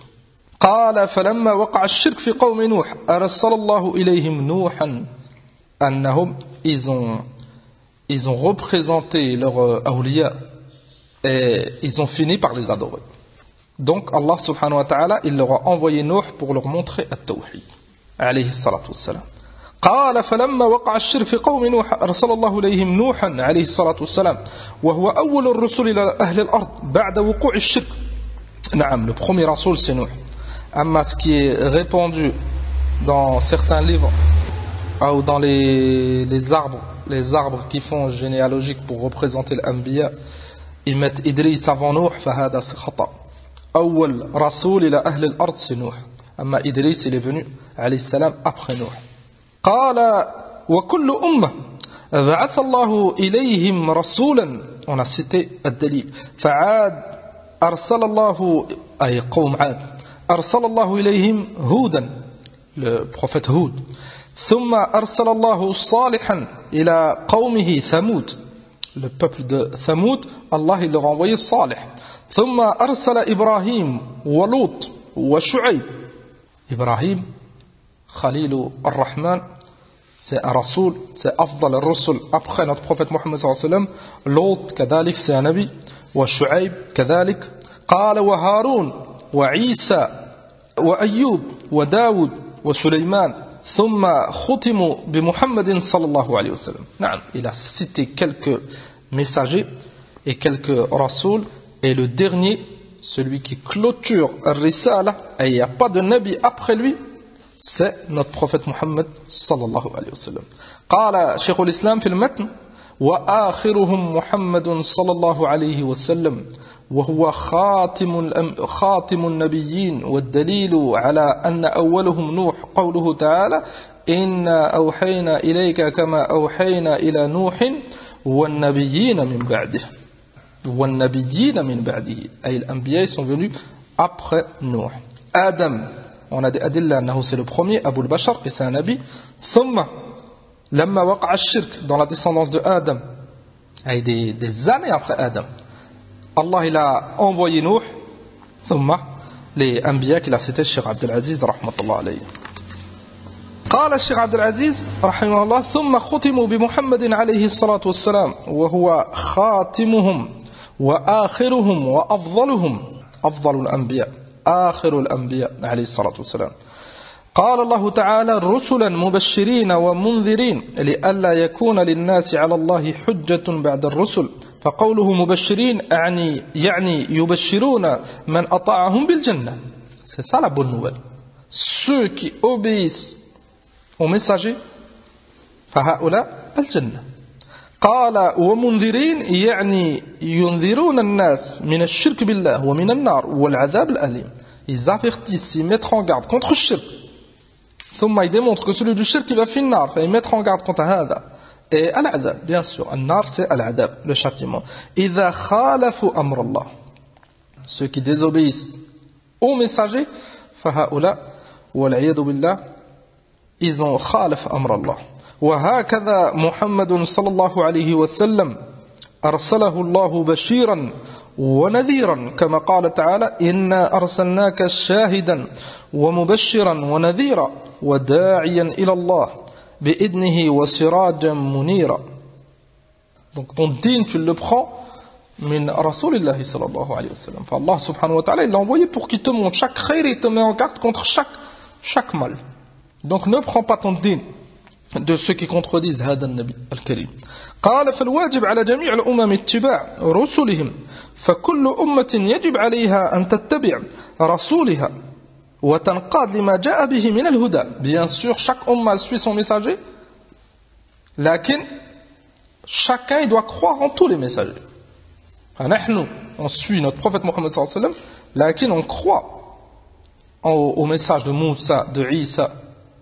Speaker 2: قال فلما وقع الشرك في قوم نوح أرسل الله إليهم نوحا. أنهم ils ont représenté leur awliya et ils ont fini par les adorer. Donc Allah subhanahu wa ta'ala il leur a envoyé Nuh pour leur montrer التوحيد عليه الصلاة والسلام. قال فلما وقع الشرك في قوم نوح أرسل الله إليهم نوحا عليه الصلاة والسلام وهو أول الرسل إلى أهل الأرض بعد وقوع الشرك. نعم le premier rasoul c'est Nuh. أما ce qui est répandu dans certains livres ou dans les arbres qui font généalogique pour représenter l'anbiya, ils mettent Idris avant Nuh, فهذا خطأ. أول رسول إلى أهل الأرض c'est Nuh. أما Idris il est venu عليه السلام après Nuh. قال وكل أمة بعث الله إليهم رسولا. On a cité الدليل. فعاد أرسل الله أي قوم عاد أرسل الله إليهم هودا le prophète Houd. ثم أرسل الله صالحا إلى قومه ثمود le peuple de Thamoud. Allah il leur a envoyé Salih. ثم أرسل إبراهيم ولوط وشعيب. Ibrahim Khalil ar-Rahman c'est un rasoul, c'est afdal al-rusul après notre prophète Muhammad sallallahu alayhi wa sallam. Lot كذلك c'est un nabi. وشعيب كذلك. قال وهارون وعيسى وأيوب وداود وسليمان ثم ختموا بمحمد صلى الله عليه وسلم. نعم, il a cité quelques messagers et quelques rasouls, et le dernier, celui qui clôture al-risala, et il n'y a pas de nabi après lui, c'est notre prophète Muhammad sallallahu alayhi wa sallam. قال شيخ الإسلام في المتن: وآخرهم محمد صلى الله عليه وسلم وهو خاتم النبيين، والدليل على أن أولهم نوح قوله تعالى: إنا أوحينا إليك كما أوحينا إلى نوح والنبيين من بعده. والنبيين من بعده, أي الأنبياء sont venus après Nuh. Adam, on a des adilla أنه c'est le premier, Abu al-Bashar, et c'est un nabi. ثم لما وقع الشرك dans la descendance de Adam, et des années après Adam, Allah il a envoyé Nuh. ثم les anbiya qu'il a cité Cheikh Abdul Aziz rahmatullah alayhi. قال الشيخ عبد العزيز رحمه الله: ثم ختموا بمحمد عليه الصلاة والسلام وهو خاتمهم وآخرهم وأفضلهم، أفضل الأنبياء، آخر الأنبياء عليه الصلاة والسلام. قال الله تعالى: رسلا مبشرين ومنذرين لئلا يكون للناس على الله حجة بعد الرسل. فقوله مبشرين يعني يبشرون من أطاعهم بالجنة. C'est ça la bonne nouvelle. Ceux qui obéissent aux messagers, فهؤلاء الجنة. قال: ومنذرين يعني ينذرون الناس من الشرك بالله ومن النار والعذاب الأليم. Ils avertissent, ils mettent en garde contre le shirk. ثم ils démontrent que celui du shirk il va finir, ils mettent en garde contre هذا. Et al-adab, bien sûr, al-nar c'est al-adab, le châtiment. إذا خالفوا أمر الله. Ceux qui désobéissent aux messagers, فهؤلاء والعياذ بالله ils ont خالف أمر الله. وهكذا محمد صلى الله عليه وسلم أرسله الله بشيرا ونذيرا كما قال تعالى: إنا أرسلناك شاهدا ومبشرا ونذيرا وداعيا إلى الله بإذنه وسراجا منيرا. Donc ton dîn tu le prends من رسول الله صلى الله عليه وسلم. فالله سبحانه وتعالى il l'a envoyé pour qu'il te montre chaque khayr et te met en garde contre chaque mal. Donc ne prends pas ton dîn de ceux qui contredisent هذا النبي الكريم. قال: فالواجب على جميع الأمم اتباع رسلهم، فكل أمة يجب عليها أن تتبع رسولها وتنقاد لما جاء به من الهدى. Bien sûr, chaque umma suit son messager, لكن chacun il doit croire en tous les messagers. نحن on suit notre prophète Mohammed sallallahu alayhi wa sallam, لكن on croit au message de Moussa, de Isa,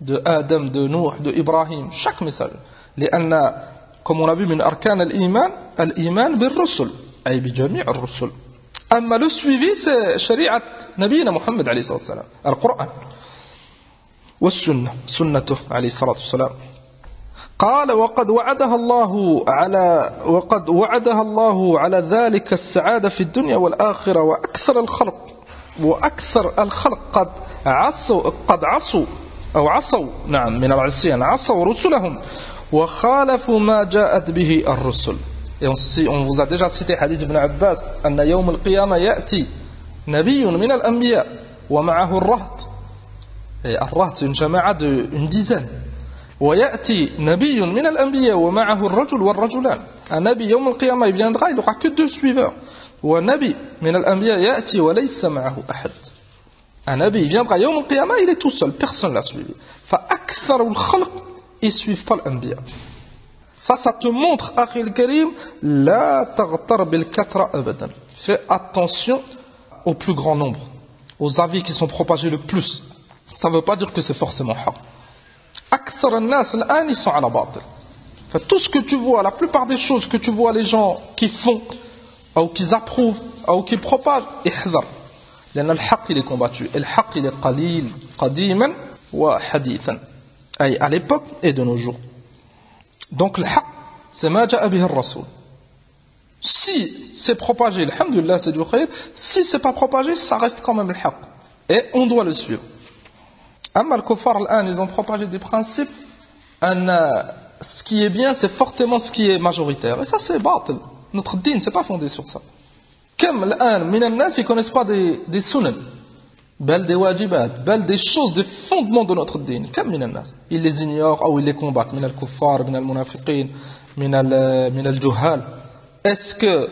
Speaker 2: de Adam, de Nuh, de Ibrahim, chaque message. لأن comme on l'a vu من أركان الإيمان بالرسل أي بجميع الرسل. أما le suivi c'est شريعة نبينا محمد عليه الصلاة والسلام، القرآن والسنة، سنته عليه الصلاة والسلام. قال: وقد وعدها الله على ذلك السعادة في الدنيا والآخرة، وأكثر الخلق قد عصوا نعم من العصيان، عصوا رسلهم وخالفوا ما جاءت به الرسل. Et on vous a déjà cité hadith ibn Abbas أن يوم القيامة يأتي نبي من الأنبياء ومعه الرهط. الرهط c'est une jama'a d'une dizaine. ويأتي نبي من الأنبياء ومعه الرجل والرجلان. Un nabi يوم القيامة il viendra, il n'aura que 2 suiveurs. ونبي من الأنبياء يأتي وليس معه أحد. Un nabi il viendra يوم القيامة, il est tout seul, personne ne l'a suivi. فأكثر الخلق ils suivent pas l'anbiya. Ça te montre, Akhi al-Karim, la taghtar bil-kathra abadan. Fais attention au plus grand nombre, aux avis qui sont propagés le plus. Ça ne veut pas dire que c'est forcément haq. Akthar al-nas al-an, ils sont à la batil. Fait tout ce que tu vois, la plupart des choses que tu vois les gens qui font, ou qui approuvent, ou qui propagent, ihdar. لأن الحق il est combattu. Et le haq il est qalil, qadiman wa hadithan. À l'époque et de nos jours. Donc le haq, c'est ma ja'a bihi ar-rasul. Si c'est propagé, alhamdulillah, c'est du khayr. Si c'est pas propagé, ça reste quand même le haq. Et on doit le suivre. Amma al-kuffar, ils ont propagé des principes. Ce qui est bien, c'est fortement ce qui est majoritaire. Et ça, c'est batil. Notre dîn, c'est pas fondé sur ça. Comme l'an, min al-nas, ils connaissent pas des sunan. bel des wajibat, bel des choses, des fondements de notre din. Comme min al-nas. Ils les ignorent ou ils les combattent. Min al-kuffar, min al-munafiqin, min al-juhal. Est-ce que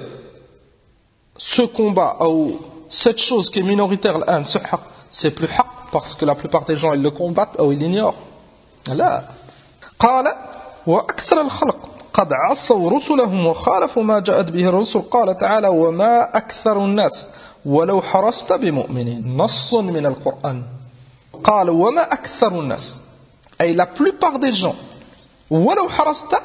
Speaker 2: ce combat ou cette chose qui est minoritaire, ce haq, c'est plus haq parce que la plupart des gens ils le combattent ou ils l'ignorent? لا. قال وأكثر الخلق قد عصوا رسلهم وخالفوا ما جاءت به الرسل. قال تعالى وما أكثر الناس ولو حرصت بمؤمنين. نص من القرآن. قال وما أكثر الناس أي la plupart des gens ولو حرصت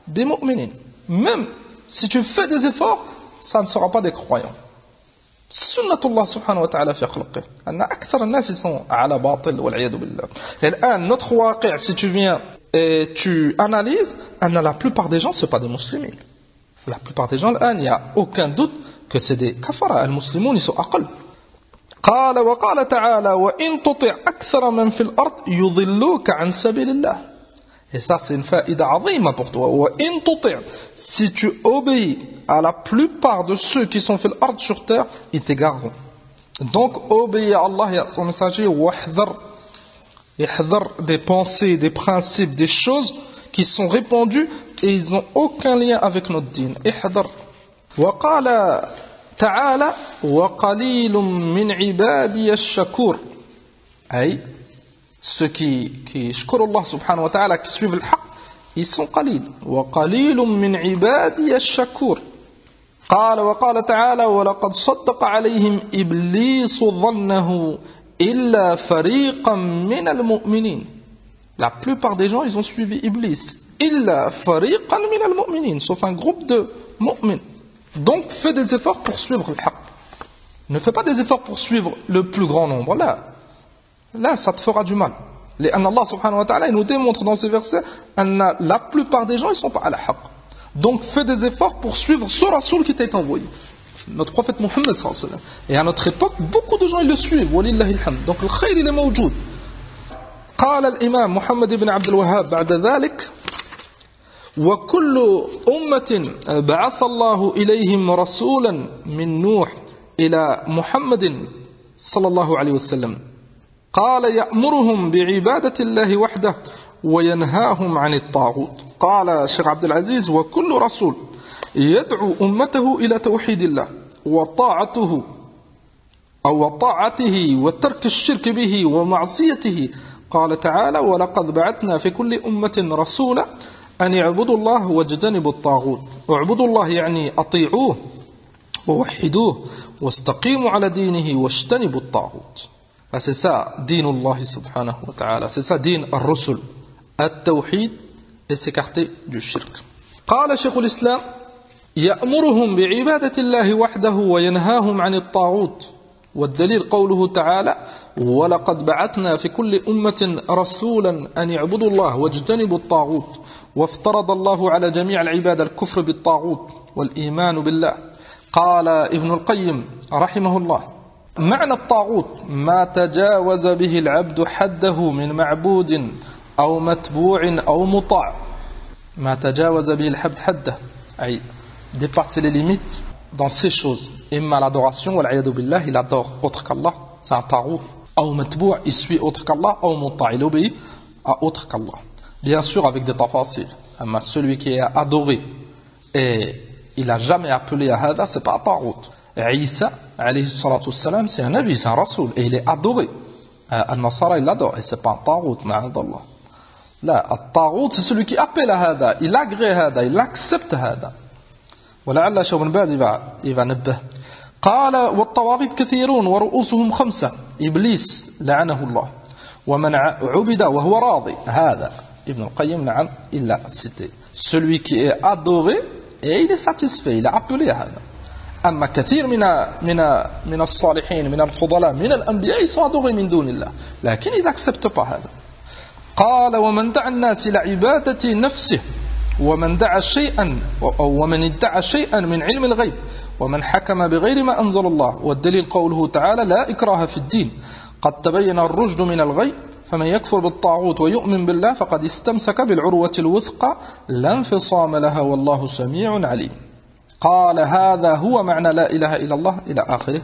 Speaker 2: بمؤمنين. Même si tu fais des efforts, ça ne sera pas des croyants. سنة الله سبحانه وتعالى في خلقه أن أكثر الناس sont على باطل والعياذ بالله. Et الآن notre واقع, si tu viens et tu analyses, la plupart des gens ce ne sont pas des musulmans. La plupart des gens الآن, il n'y a aucun doute que c'est des kafara. المسلمون ils sont أقل. قال وقال تعالى وإن تطع أكثر من في الأرض يضلوك عن سبيل الله. Et ça c'est une faïda azima pour toi. وإن تطع, si tu obéis à la plupart de ceux qui sont fait l'art sur terre, ils t'égareront. Donc obéis à Allah et à son messager, wahdhar des pensées, des principes, des choses qui sont répandues et ils n'ont aucun lien avec notre dîn. Ihdar. وقال تعالى وقليل من عبادي الشكور. أي ceux qui shkur Allah subhanahu wa ta'ala, qui suivent le haq, ils sont qalil. وقليل من عبادي الشكور. قال وقال تعالى ولقد صدق عليهم إبليس ظنه إلا فريقا من المؤمنين. La plupart des gens ils ont suivi Iblis. إلا فريقا من المؤمنين, sauf un groupe de mu'min. Donc fais des efforts pour suivre le haq. Ne fais pas des efforts pour suivre le plus grand nombre. Là ça te fera du mal. لأن Allah subhanahu wa ta'ala il nous démontre dans ces versets que la plupart des gens ils sont pas à la haq. Donc fais des efforts pour suivre ce Rasoul qui t'a été envoyé, notre prophète Mohammed sallallahu alayhi wa sallam. Et à notre époque, beaucoup de gens ils le suivent, walillahi alhamd. Donc le khayr il est mawjoud. قال الإمام محمد بن عبد الوهاب بعد ذلك وكل أمة بعث الله إليهم رسولا من نوح إلى محمد صلى الله عليه وسلم قال يأمرهم بعبادة الله وحده وينهاهم عن الطاغوت. قال شيخ عبد العزيز وكل رسول يدعو أمته إلى توحيد الله وطاعته وترك الشرك به ومعصيته. قال تعالى ولقد بعثنا في كل أمة رسولا أن يعبدوا الله واجتنبوا الطاغوت. اعبدوا الله يعني أطيعوه ووحدوه واستقيموا على دينه واجتنبوا الطاغوت. C'est ça, din Allah subhanahu wa ta'ala. C'est ça, din al-Rusul. التوحيد et s'écarter du shirk. قال شيخ الإسلام يأمرهم بعبادة الله وحده وينهاهم عن الطاغوت. والدليل قوله تعالى ولقد بعثنا في كل أمة رسولا أن يعبدوا الله واجتنبوا الطاغوت. وافترض الله على جميع العباد الكفر بالطاغوت والإيمان بالله. قال ابن القيم رحمه الله معنى الطاغوت ما تجاوز به العبد حده من معبود أو متبوع أو مطاع. ما تجاوز به العبد حده أي dépasser les limites dans ces choses. Imma l'adoration, والعياذ بالله, il adore autre qu'Allah, c'est un tarout. Ou matbou', il suit autre qu'Allah, ou muta', il obéit à autre qu'Allah. Bien sûr avec des tafasil. Mais celui qui est adoré et il n'a jamais appelé à hada, c'est pas un tarout. Isa, alayhi salatu wassalam, c'est un nabi, c'est un rasoul, et il est adoré. Al-Nasara, il l'adore, et c'est pas un tarout, ma'adallah. Là, un tarout, c'est celui qui appelle à hada, il agrée hada, il accepte hada. ولعل شيخ بن باز ينبه. قال والطواغيت كثيرون ورؤوسهم 5. إبليس لعنه الله ومن عبد وهو راضي. هذا ابن القيم نعم إلا cité celui qui est adoré et il est satisfait, il a appelé à هذا. أما كثير من الصالحين من الفضلاء من الأنبياء ils sont adorés من دون الله لكن ils acceptent pas هذا. قال ومن دعا الناس إلى عبادة نفسه ومن ادعى شيئا من علم الغيب ومن حكم بغير ما أنزل الله. والدليل قوله تعالى لا إكراه في الدين قد تبين الرشد من الغي فمن يكفر بالطاغوت ويؤمن بالله فقد استمسك بالعروة الوثقى لا انفصام لها والله سميع عليم. قال هذا هو معنى لا إله إلا الله إلى آخره.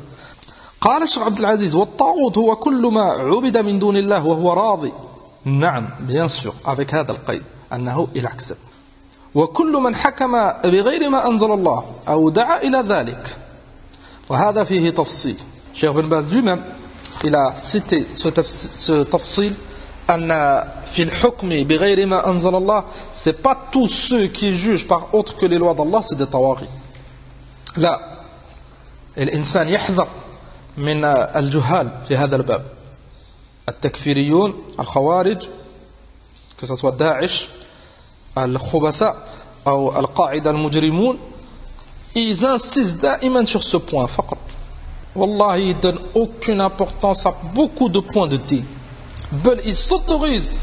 Speaker 2: قال الشيخ عبد العزيز والطاغوت هو كل ما عبد من دون الله وهو راضي. نعم bien sûr avec هذا القيد أنه il accepte. وكل من حكم بغير ما أنزل الله أو دعا إلى ذلك. وهذا فيه تفصيل. Cheikh Ben Baz lui-même il a cité ce تفصيل أن في الحكم بغير ما أنزل الله c'est pas tous ceux qui jugent par autre que les lois d'Allah c'est des طواغي. لا الإنسان يحذر من الجهال في هذا الباب. التكفيريون الخوارج que ce soit داعش الخبثاء أو القاعدة المجرمون ils insistent دائما sur ce point فقط. والله ils donnent aucune importance à beaucoup de points de dîn. Ils s'autorisent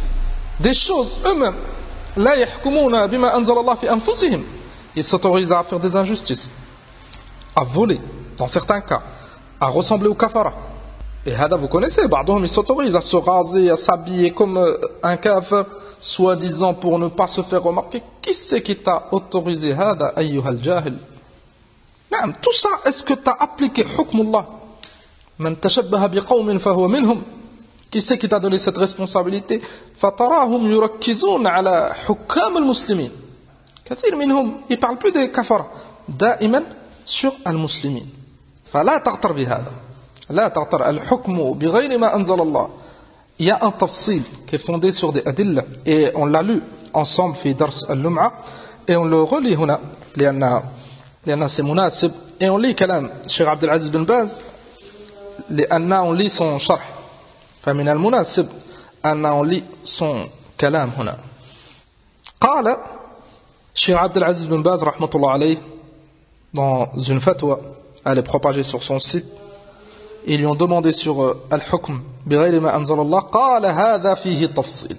Speaker 2: des choses eux-mêmes. لا يحكمون بما أنزل الله في أنفسهم. Ils s'autorisent à faire des injustices, à voler dans certains cas, à ressembler aux kafaras. Et هذا vous connaissez, بعضهم ils s'autorisent à se raser, à s'habiller comme un kafir, soi-disant pour ne pas se faire remarquer. Qui c'est qui t'a autorisé هذا أيها الجاهل؟ نعم tout ça est-ce que tu as appliqué حكم الله؟ من تشبه بقوم فهو منهم. Qui c'est qui t'a donné cette responsabilité؟ فتراهم يركزون على حكام المسلمين. كثير منهم ils parlent plus des kafaras, دائما sur المسلمين. فلا تغتر بهذا. لا تغتر الحكم بغير ما أنزل الله. Il y a un tafsil qui est fondé sur des adilles et on l'a lu ensemble في درس اللمعة et on le relit هنا لأن c'est مناسب et on lit كلام الشيخ عبد العزيز بن باز لأن on lit son شرح فمن المناسب أن on lit son كلام هنا. قال الشيخ عبد العزيز بن باز رحمة الله عليه dans une fatwa elle est propagée sur son site. Ils lui ont demandé sur al-hukm bighayri ma anzal Allah. Qala hadha fihi tafsil.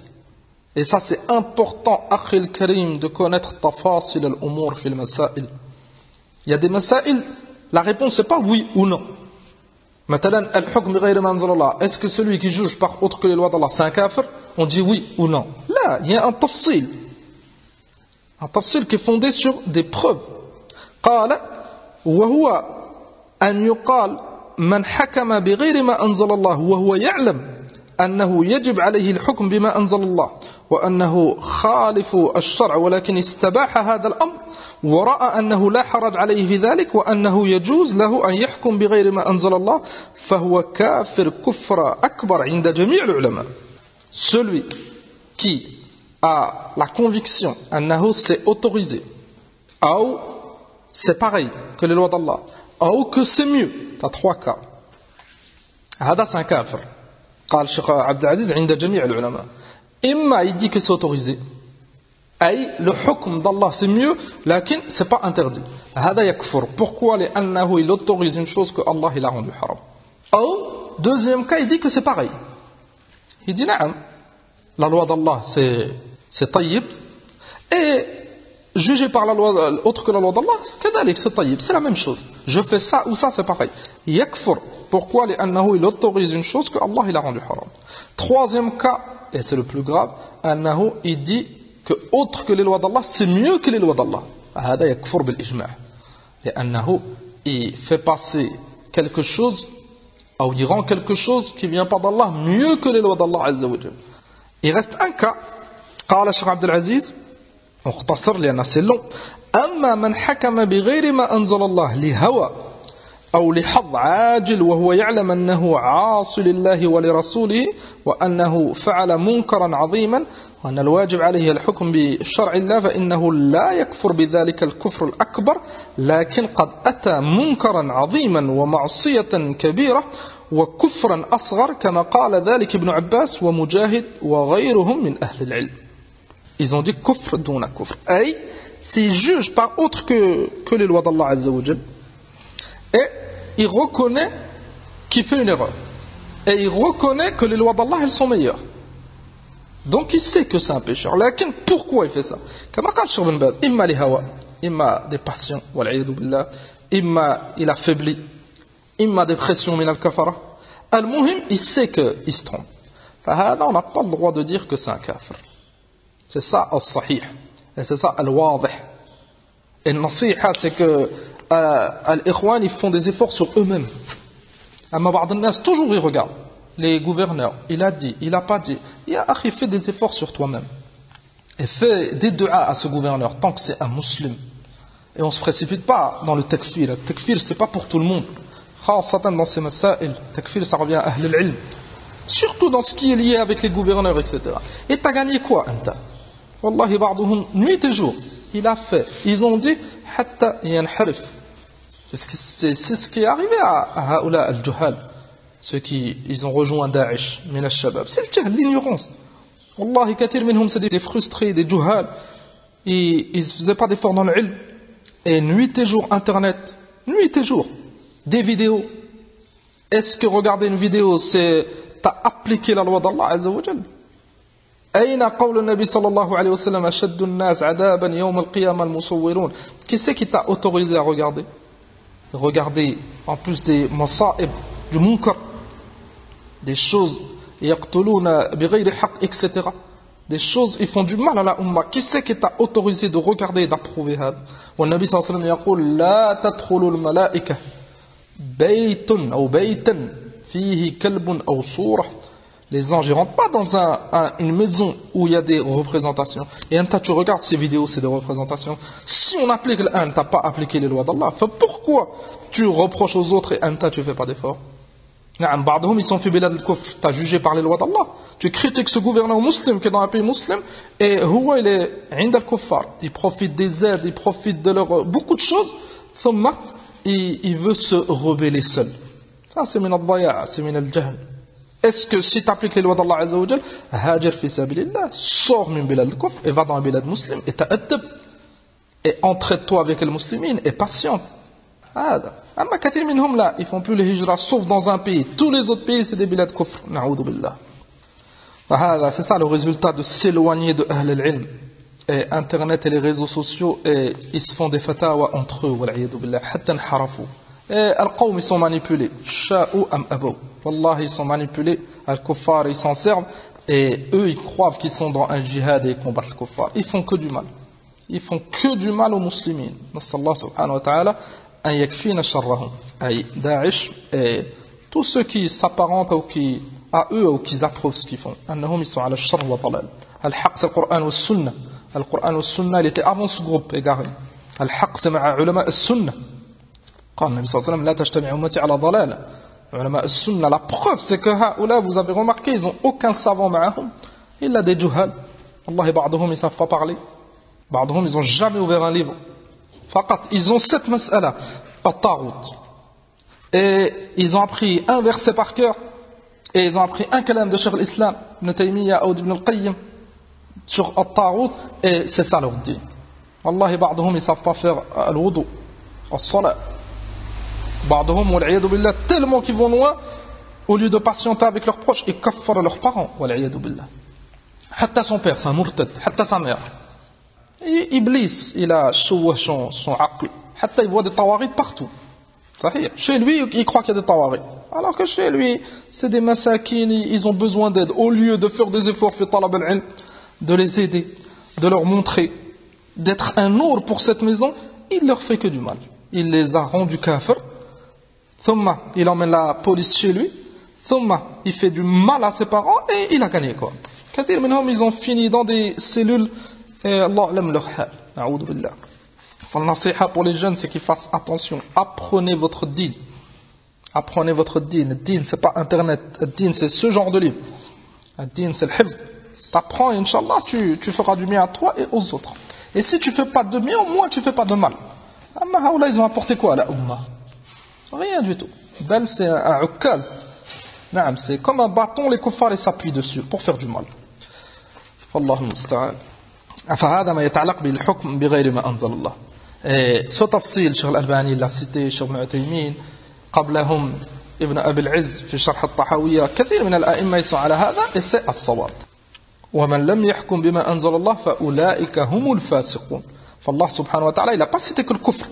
Speaker 2: Et ça c'est important, akhi al-karim, de connaître tafasil al-umur fi al-masail. Il y a des masail, la réponse c'est pas oui ou non. Matalan al-hukm bighayri ma anzal Allah. Est-ce que celui qui juge par autre que les lois d'Allah c'est un kafir? On dit oui ou non. Là, il y a un tafsil. Un tafsil qui est fondé sur des preuves. Qala wa huwa an yuqal من حكم بغير ما أنزل الله وهو يعلم أنه يجب عليه الحكم بما أنزل الله وأنه خالف الشرع ولكن استباح هذا الأمر ورأى أنه لا حرج عليه في ذلك وأنه يجوز له أن يحكم بغير ما أنزل الله فهو كافر كفر أكبر عند جميع العلماء. Celui qui a la conviction أنه c'est autorisé أو c'est pareil que les lois d'Allah أو que c'est mieux. Tu as trois cas. هذا c'est un kafir. قال الشيخ عبد العزيز عند جميع العلماء. إما il dit que c'est autorisé. أي le حكم d'Allah c'est mieux, لكن c'est pas interdit. هذا يكفر. Pourquoi? لأنه il autorise une chose que Allah il a rendu haram. Ou deuxième cas il dit que c'est pareil. Il dit نعم. La loi d'Allah c'est طيب. Et jugé par la loi autre que la loi d'Allah, كذلك c'est طيب, c'est la même chose. Je fais ça ou ça, c'est pareil. Yakfur. Pourquoi? لأنه il autorise une chose que Allah il a rendu haram. Troisième cas, et c'est le plus grave, أنه il dit que autre que les lois d'Allah, c'est mieux que les lois d'Allah. هذا يكفر بالإجماع. لأنه il fait passer quelque chose, ou il rend quelque chose qui vient pas d'Allah mieux que les lois d'Allah Azza wa Jal. Il reste un cas. قال الشيخ عبد العزيز مختصر لأن c'est long. أما من حكم بغير ما أنزل الله لهوى أو لحظ عاجل وهو يعلم أنه عاصي لله ولرسوله وأنه فعل منكرا عظيما وأن الواجب عليه الحكم بشرع الله فإنه لا يكفر بذلك الكفر الأكبر لكن قد أتى منكرا عظيما ومعصية كبيرة وكفرا أصغر كما قال ذلك ابن عباس ومجاهد وغيرهم من أهل العلم. Ils ont dit kufr duna kufr. Aïe, s'il juge par autre que les lois d'Allah Azza wa Jal, et il reconnaît qu'il fait une erreur, et il reconnaît que les lois d'Allah elles sont meilleures. Donc il sait que c'est un pécheur. Lakin pourquoi il fait ça? Comme a dit Cheikh Ben Baz, imma li hawa, imma des passions, wal'iyadu billah, imma il affaiblit, imma des pressions min al-kafara. Al-muhim, il sait qu'il se trompe. Fahada, on n'a pas le droit de dire que c'est un kafir. C'est ça al-sahih. Et c'est ça al-wadih. Et le nasiha, c'est que al-ikhwan, ils font des efforts sur eux-mêmes. Amma ba'd an-nas, toujours ils regardent. Les gouverneurs, il a dit, il a pas dit. Ya akhi, fais des efforts sur toi-même. Et fais des du'a à ce gouverneur, tant que c'est un musulman. Et on ne se précipite pas dans le takfir. Le takfir, c'est pas pour tout le monde. Khasatan dans ces masail, takfir, ça revient à ahl al-ilm. Surtout dans ce qui est lié avec les gouverneurs, etc. Et t'as gagné quoi, anta? Wallahi, ba'duhum, nuit et jour, il a fait. Ils ont dit, hatta yanharif. C'est ce qui est arrivé à Haoula al-Juhal. Ceux qui, ils ont rejoint Daesh, min al-Shabab. C'est le jahl, l'ignorance. Wallahi, kathir minhum, c'est des frustrés, des Juhal. Ils ne faisaient pas d'efforts dans l'ilm. Et nuit et jour, internet, nuit et jour, des vidéos. Est-ce que regarder une vidéo, c'est t'as appliqué la loi d'Allah Azza wa Jal? أين قول النبي صلى الله عليه وسلم أشد الناس عذابا يوم القيامة المصورون? Qui c'est qui t'a autorisé à regarder? Regarder en plus des masa'ib, du munkar, des choses يقتلون بغير حق, etc. Des choses, ils font du mal à la umma. Qui c'est qui t'a autorisé de regarder et d'approuver ça? والنبي صلى الله عليه وسلم يقول لا تدخل الملائكة بيت أو بيتا فيه كلب أو صورة. Les anges ne rentrent pas dans une maison où il y a des représentations. Et tu regardes ces vidéos, c'est des représentations. Si on applique le tu n'as pas appliqué les lois d'Allah. Pourquoi tu reproches aux autres et tu ne fais pas d'effort? Ils sont fait bilad al-kufr. Tu as jugé par les lois d'Allah. Tu critiques ce gouverneur musulman qui est dans un pays musulman. Et il est عند الكفار. Il profite des aides, il profite de leur beaucoup de choses. Il veut se rebeller seul. Ça c'est min al-daya', c'est min al-jahl. Est-ce que si tu appliques les lois d'Allah Azza wa Jal, hajir fi sabilillah, sors min bilad al-kufr et va dans un bilad muslim et ta'addab et entraide-toi avec les musulmans et patiente. Amma kathir minhum là, ils font plus les hijra sauf dans un pays. Tous les autres pays c'est des bilad kufr. Na'oudou billah. C'est ça le résultat de s'éloigner de ahl al-ilm. Et internet et les réseaux sociaux, et ils se font des fatawa entre eux, wal'iyadu billah, hatta nharafu. Et al-qawm ils sont manipulés. Sha'u am abaw. Wallah, ils sont manipulés, al-kuffar, ils s'en servent, et eux, ils croient qu'ils sont dans un djihad et ils combattent le kuffar. Ils font que du mal. Ils font que du mal aux musulmans. Nassallah subhanahu wa ta'ala, an yakfina sharrahum. Aïe, Daesh, et tous ceux qui s'apparentent à eux ou qui approuvent ce qu'ils font. Annahum, ils sont à la sharr wa talal. Al-haq, c'est le Coran wa sunnah. Le Coran wa sunnah, il était avant ce groupe égaré. Al-haq, c'est ma'a ulama al-sunnah. قال النبي صلى الله عليه وسلم لا تجتمع أمتي على ضلالة. علماء السنة, la preuve c'est que là vous avez remarqué ils n'ont aucun savant معهم il a des juhal. Wallahi بعضهم ils ne savent pas parler, بعضهم ils n'ont jamais ouvert un livre. فقط ils ont cette mas'ala الطاغوت et ils ont appris un verset par cœur et ils ont appris un kalam de Cheikh al-Islam Ibn Taymiyyah ou Ibn al-Qayyim sur الطاغوت et c'est ça leur dit. Wallahi بعضهم ils ne savent pas faire al-wudu, al-salat. بعضهم والعياذ بالله tellement qu'ils vont loin, au lieu de patienter avec leurs proches, ils kaffarent leurs parents, والعياذ بالله. حتى son père, c'est un murtad, حتى sa mère. Et Iblis, il a choué son aql, حتى il voit des tawarid partout. صحيح. Chez lui, il croit qu'il y a des tawarid. Alors que chez lui, c'est des masakin, ils ont besoin d'aide. Au lieu de faire des efforts, fi talab al-ilm, de les aider, de leur montrer, d'être un nour pour cette maison, il leur fait que du mal. Il les a rendus kafir. Thumma, il emmène la police chez lui. Thumma, il fait du mal à ses parents et il a gagné quoi. Kathir minhum, ils ont fini dans des cellules et Allah l'aime leur hal. A'oudou billah. La nasiha pour les jeunes, c'est qu'ils fassent attention. Apprenez votre din. Apprenez votre din. Le din, c'est pas internet. Le din, c'est ce genre de livre. Le din, c'est le hifz. T'apprends et Inch'Allah, tu feras du bien à toi et aux autres. Et si tu fais pas de bien, au moins tu fais pas de mal. Amma haoula, ils ont apporté quoi à la umma? Rien du tout. Bel, c'est un ukkaz. C'est comme un bâton, les kuffars s'appuient dessus pour faire du mal. Wallahu musta'an. فهذا ما يتعلق بالحكم بغير ما أنزل الله. Ce تفصيل شيخ الألباني l'a cité, شيخ ابن عثيمين قبلهم ابن أبي العز في شرح الطحاوية. كثير من الأئمة يسعى على هذا et c'est الصواب. ومن لم يحكم بما أنزل الله فأولئك هم الفاسقون. فالله سبحانه وتعالى il a pas cité que le kufr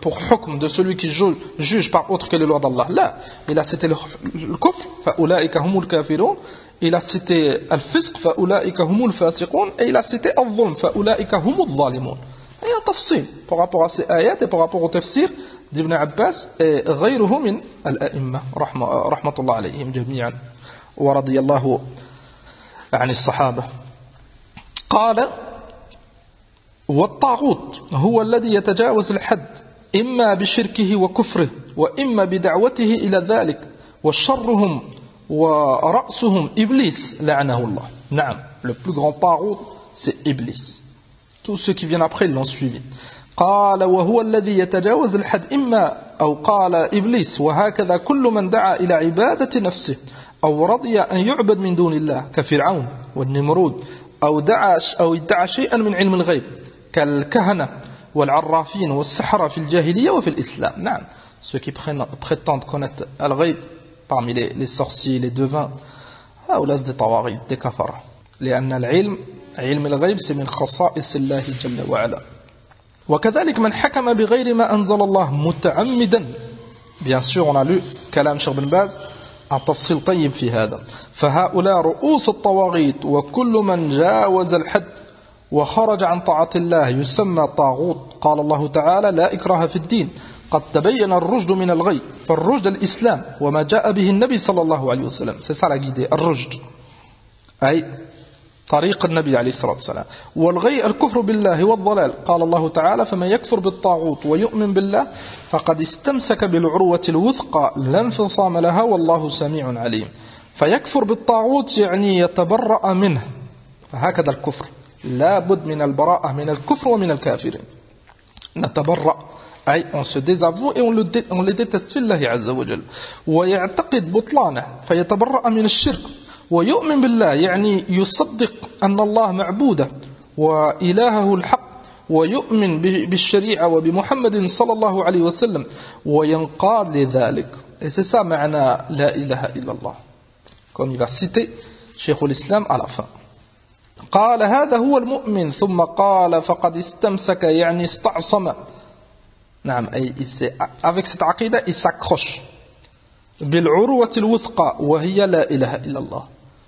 Speaker 2: pour hukm de celui qui juge par autre que les lois d'Allah. Là, il a cité le kufr, فَأُولَٰئِكَ هُمُ الْكَافِرُونَ. Il a cité al-fisq, فَأُولَٰئِكَ هُمُ الْفَاسِقُونَ. Et il a cité al-zulm, فَأُولَٰئِكَ هُمُ الظَّالِمُونَ. Il y a un tafsir par rapport à ces ayats et par rapport au tafsir d'Ibn Abbas et غيره من الأئمة رحمة الله عليهم جميعا ورضي الله عن الصحابة. قال والطاغوت هو الذي يتجاوز الحد إما بشركه وكفره وإما بدعوته إلى ذلك وشرهم ورأسهم إبليس لعنه الله. نعم, le plus grand طاغوت c'est Iblis. Tous ceux qui viennent après l'ont suivi. قال وهو الذي يتجاوز الحد إما أو قال إبليس وهكذا كل من دعا إلى عبادة نفسه أو رضي أن يعبد من دون الله كفرعون والنمرود أو ادعى شيئا من علم الغيب كالكهنة والعرافين والسحرة في الجاهلية وفي الإسلام. نعم, ceux qui prétendent connaître al-ghaib parmi les sorciers, les devins, هؤلاء des tawaghit, des kafara. لأن العلم علم الغيب c'est من خصائص الله جل وعلا. وكذلك من حكم بغير ما أنزل الله متعمدا. Bien sûr, on a lu كلام شيخ بن باز un تفصيل طيب في هذا. فهؤلاء رؤوس الطواغيت وكل من جاوز الحد وخرج عن طاعة الله يسمى طاغوت. قال الله تعالى لا إكراه في الدين قد تبين الرشد من الغي. فالرشد الإسلام وما جاء به النبي صلى الله عليه وسلم. C'est ça la guidée, الرشد أي طريق النبي عليه الصلاة والسلام. والغي الكفر بالله والضلال. قال الله تعالى فمن يكفر بالطاغوت ويؤمن بالله فقد استمسك بالعروة الوثقى لا انفصام لها والله سميع عليم. فيكفر بالطاغوت يعني يتبرأ منه. فهكذا الكفر لا بد من البراءة من الكفر ومن الكافرين. نتبرأ أي on se désavoue et on les déteste في الله عز وجل. ويعتقد بطلانه فيتبرأ من الشرك. ويؤمن بالله يعني يصدق أن الله معبوده وإلهه الحق ويؤمن بالشريعة وبمحمد صلى الله عليه وسلم وينقاد لذلك. Et c'est ça معنى لا إله إلا الله comme il va citer شيخ الإسلام à la fin. قال هذا هو المؤمن ثم قال فقد استمسك يعني استعصم. نعم, avec cette عقيدة il s'accroche بالعروة الوثقى وهي لا إله إلا الله.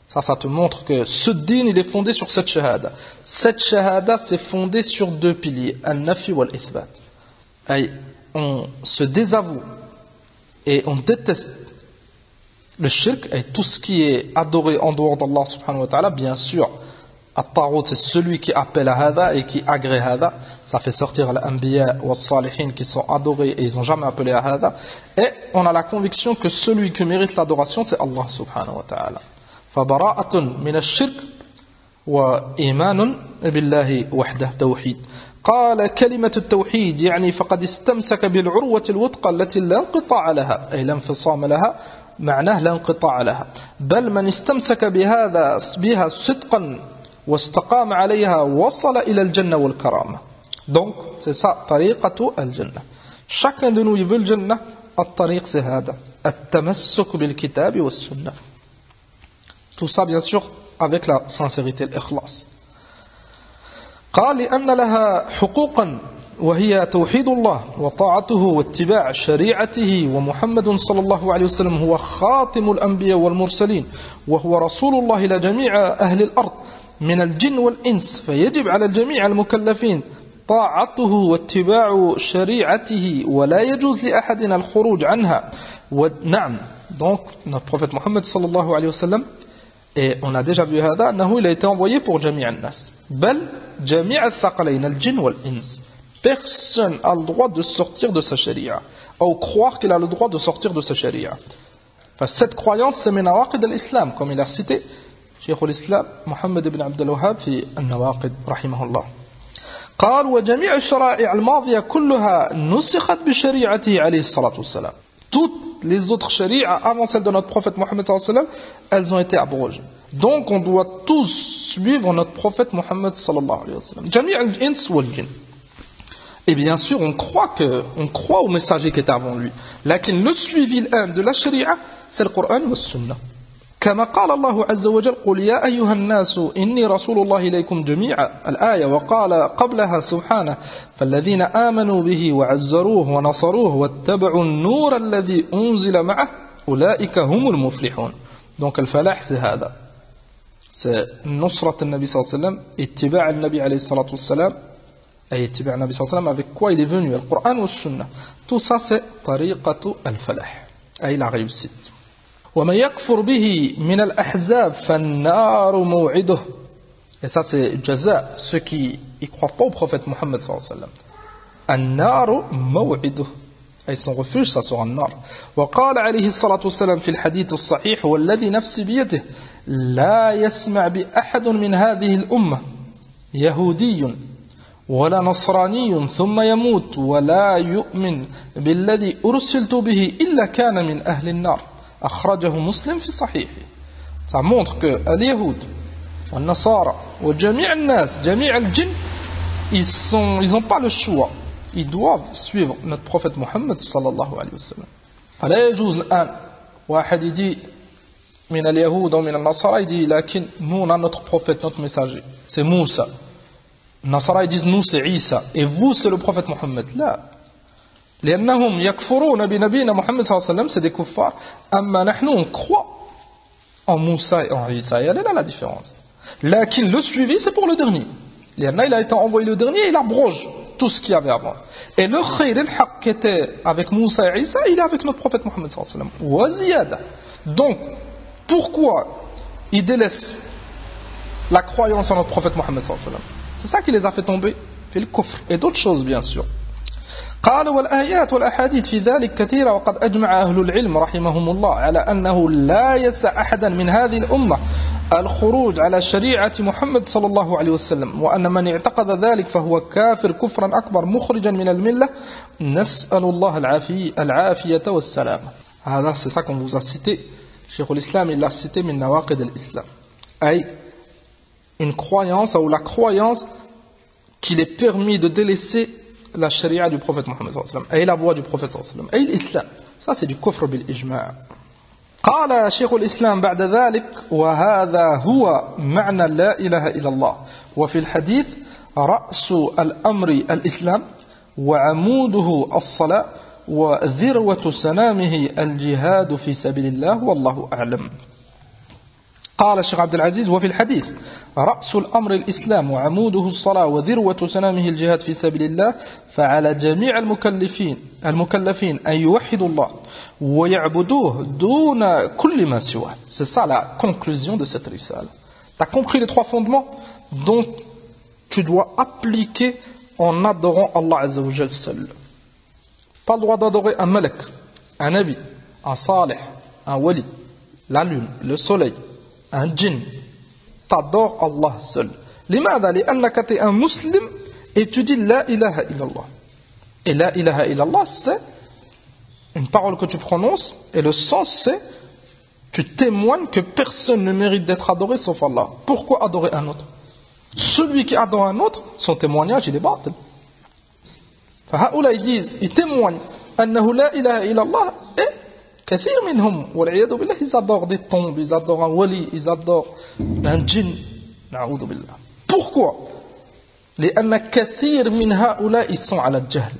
Speaker 2: Ça te montre que ce din il est fondé sur cette shahada. Cette shahada c'est fondé sur deux piliers, al-nafi wal-ithbat. On se désavoue et on déteste le shirk et tout ce qui est adoré en dehors d'Allah subhanahu wa ta'ala. Bien sûr, at-taghut c'est celui qui appelle à hada et qui agrée hada. Ça fait sortir les anbiya ou les salihin qui sont adorés et ils n'ont jamais appelé à hada. Et on a la conviction que celui qui mérite l'adoration c'est Allah subhanahu wa ta'ala. فبراءة من الشرك وإيمان بالله وحده توحيد. قال كلمة التوحيد يعني فقد استمسك بالعروة الوثقى التي لا انقطاع لها أي لا انفصام لها معناه لا انقطاع لها. بل من استمسك بها صدقا واستقام عليها وصل إلى الجنة والكرامة. Donc c'est ça طريقة الجنة. Chacun de nous il veut le Jannah. الطريق c'est هذا التمسك بالكتاب والسنة. Tout ça bien sûr avec la sincérité, l'ikhlas. قال لأن لها حقوقا وهي توحيد الله وطاعته واتباع شريعته ومحمد صلى الله عليه وسلم هو خاتم الأنبياء والمرسلين وهو رسول الله إلى جميع أهل الأرض من الجن والإنس. فيجب على الجميع المكلفين طاعته واتباع شريعته ولا يجوز لأحدنا الخروج عنها. نعم, donc notre prophète Mohammed صلى الله عليه وسلم, et on a déjà vu هذا أنه il a été envoyé pour جميع الناس بل جميع الثقلين الجن والإنس. Personne a le droit de sortir de sa sharia ou croire qu'il a le droit de sortir de sa sharia. Enfin, cette croyance c'est من نواقض الإسلام comme il a cité شيخ الإسلام محمد بن عبد الوهاب في النواقض رحمه الله. قال وجميع الشرائع الماضية كلها نسخت بشريعته عليه الصلاة والسلام. Toutes les autres shari'as avant celle de notre prophète Mohammed sallallahu alayhi wa sallam, elles ont été abrogées. Donc on doit tous suivre notre prophète Mohammed sallallahu alayhi wa sallam. Jami' al-ins wal-jinn. Et bien sûr, on croit au messager qui était avant lui. Lakin le suivi de la sharia, c'est le Coran et le Sunnah. كما قال الله عز وجل قل يا أيها الناس إني رسول الله إليكم جميعا الآية. وقال قبلها سبحانه فالذين آمنوا به وعزروه ونصروه واتبعوا النور الذي أنزل معه أولئك هم المفلحون. Donc الفلاح c'est هذا, c'est نصرة النبي صلى الله عليه وسلم, اتباع النبي عليه الصلاة والسلام, أي اتباع النبي صلى الله عليه وسلم avec quoi il est venu, le Coran ou le Sunnah. Tout ça c'est tariqatu al-falah, ay la réussite. وَمَنْ يَكْفُرْ بِهِ مِنَ الْأَحْزَابِ فَالنَّارُ مَوْعِدُهُ. Et ça c'est jaza, ceux qui ne croient pas au prophète Mohammed sallallahu alayhi wa sallam. النَّارُ مَوْعِدُهُ, et son refuge ça sera النار. وقال عليه الصلاة والسلام في الحديث الصحيح والذي نفسي بيده لا يسمع بأحد من هذه الأمة يهودي ولا نصراني ثم يموت ولا يؤمن بالذي أرسلت به إلا كان من أهل النار. أخرجه مسلم في صحيحه. Ça montre que les Yahoud, les Nasara, وجميع الناس, جميع الجن, ils n'ont pas le choix. Ils doivent suivre notre prophète Mohammed sallallahu alayhi wa sallam. فلا يجوز الآن واحد يدي من اليهود أو من النصارى يدي لكن nous on a notre prophète, notre messager, c'est Moussa. Les Nasara ils disent nous c'est Isa et vous c'est le prophète Mohammed. لا, لأنهم يكفرون بنبينا محمد صلى الله عليه وسلم, c'est des kuffars. أما نحن on croit en Moussa et en Isa. Et elle est là la différence. لكن le suivi c'est pour le dernier. لأن il a été envoyé le dernier et il abroge tout ce qu'il y avait avant. Et le khayr al-haq qui était avec Moussa et Isa, il est avec notre prophète Mohammed sallallahu alayhi wa sallam. Donc, pourquoi ils délaissent la croyance en notre prophète Mohammed sallallahu alayhi wa sallam? C'est ça qui les a fait tomber, fait le kufr et d'autres choses bien sûr. قال والآيات والأحاديث في ذلك كثيرة وقد أجمع أهل العلم رحمهم الله على أنه لا يسع أحدا من هذه الأمة الخروج على شريعة محمد صلى الله عليه وسلم وأن من اعتقد ذلك فهو كافر كفرا أكبر مخرجا من الملة نسأل الله العافية والسلامة. هذا c'est ça qu'on vous a cité. Cheikh l'Islam il l'a cité من نواقض الإسلام, أي une croyance ou la croyance qu'il est permis de délaisser la sharia du prophète Mohammed sallallahu alayhi wa sallam et la voie du prophète sallallahu alayhi wa sallam et l'islam. Ça c'est du kufr bil ijma'. قال شيخ الإسلام بعد ذلك وهذا هو معنى لا إله إلا الله وفي الحديث رأس الأمر الإسلام وعموده الصلاة وذروة سنامه الجهاد في سبيل الله والله أعلم. قال الشيخ عبد العزيز وفي الحديث رأس الأمر الإسلام وعموده الصلاة وذروة سنامه الجهاد في سبيل الله فعلى جميع المكلفين أن يوحدوا الله ويعبدوه دون كل ما سواه. C'est ça la conclusion de cette risale. Tu as compris les trois fondements dont tu dois appliquer en adorant Allah Azza wa Jal seul. Pas le droit d'adorer un malak, un nabi, un salih, un wali, la lune, le soleil, un djinn. T'adores Allah seul. لماذا؟ لأنك t'es un musulman et tu dis la ilaha illallah. Et la ilaha illallah c'est une parole que tu prononces et le sens c'est tu témoignes que personne ne mérite d'être adoré sauf Allah. Pourquoi adorer un autre? Celui qui adore un autre, son témoignage il est batil. فهؤلاء ils disent, ils témoignent أنه لا إله إلا الله et كثير منهم والعياذ بالله ils adorent des tombes, ils adorent un wali, ils adorent un djinn. نعوذ بالله. Pourquoi? لأن كثير من هؤلاء ils sont على الجهل.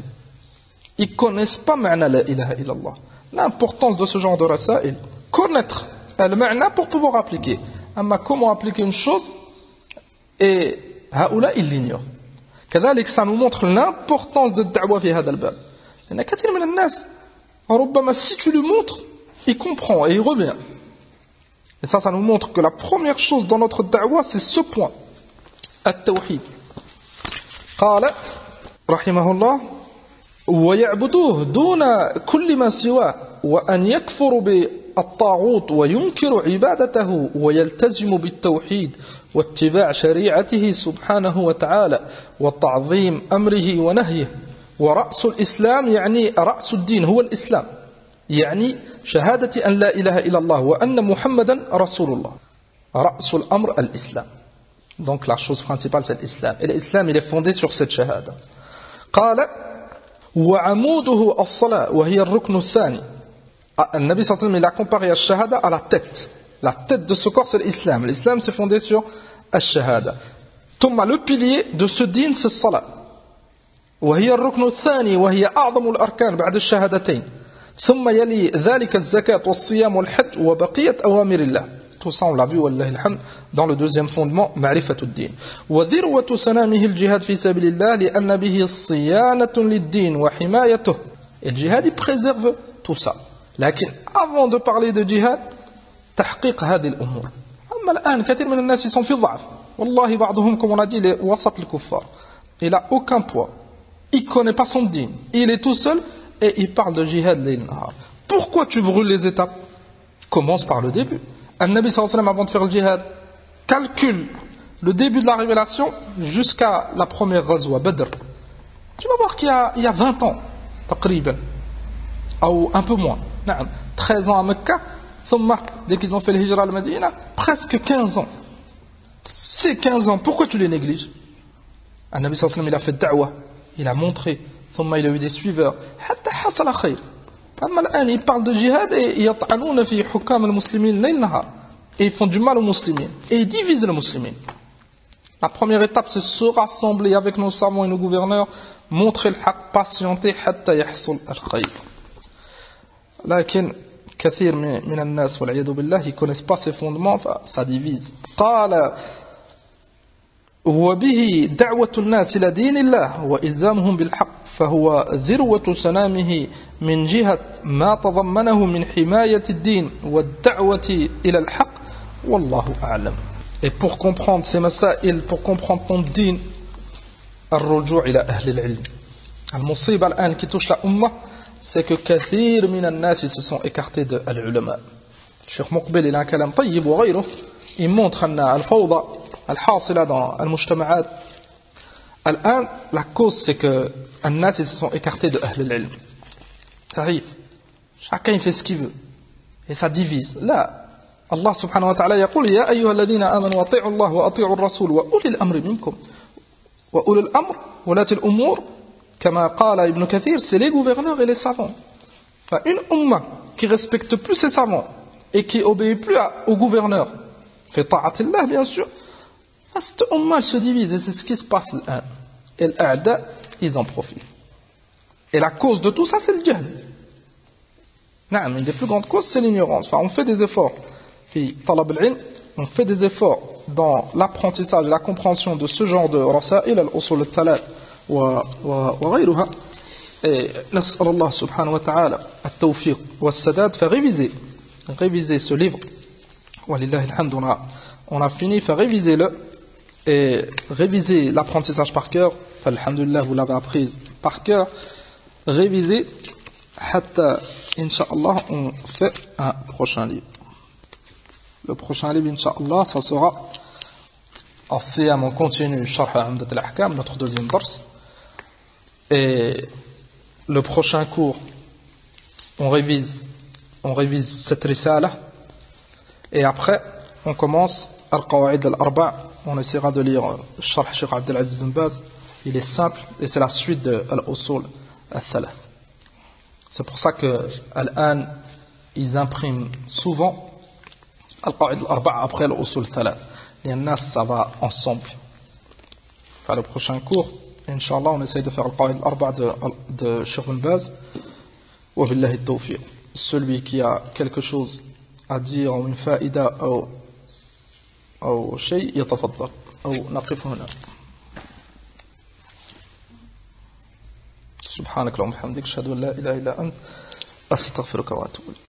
Speaker 2: Ils connaissent pas معنى لا إله إلا الله. L'importance de ce genre de rasail, connaître le معنى pour pouvoir appliquer. أما comment appliquer une chose et هؤلاء ils l'ignorent. كذلك ça nous montre l'importance de الدعوة في هذا الباب. لأن كثير من الناس ربما si tu lui montres, il comprend et il revient. Et ça nous montre que la première chose dans notre da'wah, c'est ce point. التوحيد. قال رحمه الله ويعبدوه دون كل ما سواه وأن يكفر بالطاغوت وينكر عبادته ويلتزم بالتوحيد واتباع شريعته سبحانه وتعالى وتعظيم أمره ونهيه. ورأس الإسلام يعني رأس الدين هو الإسلام يعني شهادة أن لا إله إلا الله وأن محمدا رسول الله. رأس الأمر الإسلام. Donc la chose principale c'est l'islam. Et l'islam il est fondé sur cette shahada. قال وعموده الصلاة وهي الركن الثاني. النبي صلى الله عليه وسلم il a comparé la shahada à la tête. La tête de ce corps c'est l'islam. L'islam c'est fondé sur la shahada. ثم le pilier de ce din c'est الصلاة. وهي الركن الثاني وهي أعظم الأركان بعد الشهادتين. ثم يلي ذلك الزكاة والصيام والحج وبقية أوامر الله. Tout ça on l'a vu والله الحمد dans le deuxième fondement معرفة الدين. وذروة سنامه الجهاد في سبيل الله لأن به صيانة للدين وحمايته. Et le djihad, il préserve tout ça. لكن avant de parler de djihad, تحقيق هذه الأمور. أما الآن كثير من الناس sont في ضعف. والله بعضهم, comme on a dit, les وسط الكفار. Il n'a aucun poids. Il ne connaît pas son dîn. Il est tout seul et il parle de djihad layl nahar. Pourquoi tu brûles les étapes? Commence par le début. An-Nabi sallallahu alayhi wa sallam, avant de faire le djihad, calcule le début de la révélation jusqu'à la première ghazwa, Badr. Tu vas voir qu'il y a 20 ans, taqriban, ou un peu moins. 13 ans à Mecca, dès qu'ils ont fait le hijra à Medina, presque 15 ans. Ces 15 ans, pourquoi tu les négliges? An-Nabi sallallahu alayhi wa sallam, il a fait da'wah, il a montré, il a eu des suiveurs. Hatta hasala khayr. Ils parlent de djihad et ils font du mal aux musulmans et ils divisent les musulmans. La première étape, c'est se rassembler avec nos savants et nos gouverneurs, montrer le haqq, patienter حتى يحصل الخير. لكن كثير من الناس والعياذ بالله, ils connaissent pas ces fondements, ça divise. قال وبه دعوة الناس إلى دين الله وإلزامهم بالحق فهو ذروة سنامه من جهة ما تضمنه من حماية الدين والدعوة إلى الحق والله أعلم. Et pour comprendre ces masaïl, pour comprendre ton din, الرجوع إلى أهل العلم. المصيبة الآن qui touche la Ummah, c'est que كثير من الناس se sont écartés de العلماء. الشيخ مقبل إلى كلام طيب وغيره, il montre أن الفوضى الحاصلة dans المجتمعات الآن, la cause c'est que الناس se sont écartés de أهل العلم. Ça arrive. Chacun fait ce qu'il veut. Et ça divise. Là, Allah subhanahu wa ta'ala يقول يا أيها الذين آمنوا أطيعوا الله وأطيعوا الرسول وأولي الأمر منكم. وأولي الأمر ولاة الأمور كما قال ابن كثير, c'est les gouverneurs et les savants. Enfin, une umma qui respecte plus ses savants et qui obéit plus aux gouverneurs, fait ta'atillah bien sûr, cette umma elle se divise et c'est ce qui se passe là. Et l'a'da, ils en profitent. Et la cause de tout ça, c'est le jahl. Une des plus grandes causes, c'est l'ignorance. Enfin, on fait des efforts. On fait des efforts dans l'apprentissage et la compréhension de ce genre de rasail, al-usul al-thalath wa ghayruha. Et nas'al Allah subhanahu wa ta'ala at-tawfiq wa as-sadad, faire réviser ce livre. Walillahi alhamd, on a fini, faire réviser-le et réviser l'apprentissage par cœur. Alhamdulillah, vous l'avez apprise par cœur. Réviser hatta, incha'Allah, on fait un prochain livre. Le prochain livre, incha'Allah, ça sera en siyam, on continue Sharh Umdat al-Ahkam, notre deuxième dars. Et le prochain cours, on révise cette risala. Et après, on commence Al-Qawa'id al-Arba'. On essaiera de lire Sharh Sheikh Abdel Aziz bin Baz. Il est simple et c'est la suite de Al-Usul al-Thalath. C'est pour ça que Al-An, ils impriment souvent Al-Qawa'id al-Arba' après Al-Usul al-Thalath. Les nas, ça va ensemble. Enfin, le prochain cours, Inch'Allah, on essaie de faire Al-Qawa'id al-Arba' de Sheikh bin Baz. Wa billahi at-tawfiq. Celui qui a quelque chose à dire ou une faïda أو شيء يتفضل أو نقف هنا. سبحانك اللهم وبحمدك أشهد أن لا إله إلا أنت أستغفرك وأتوب إليك.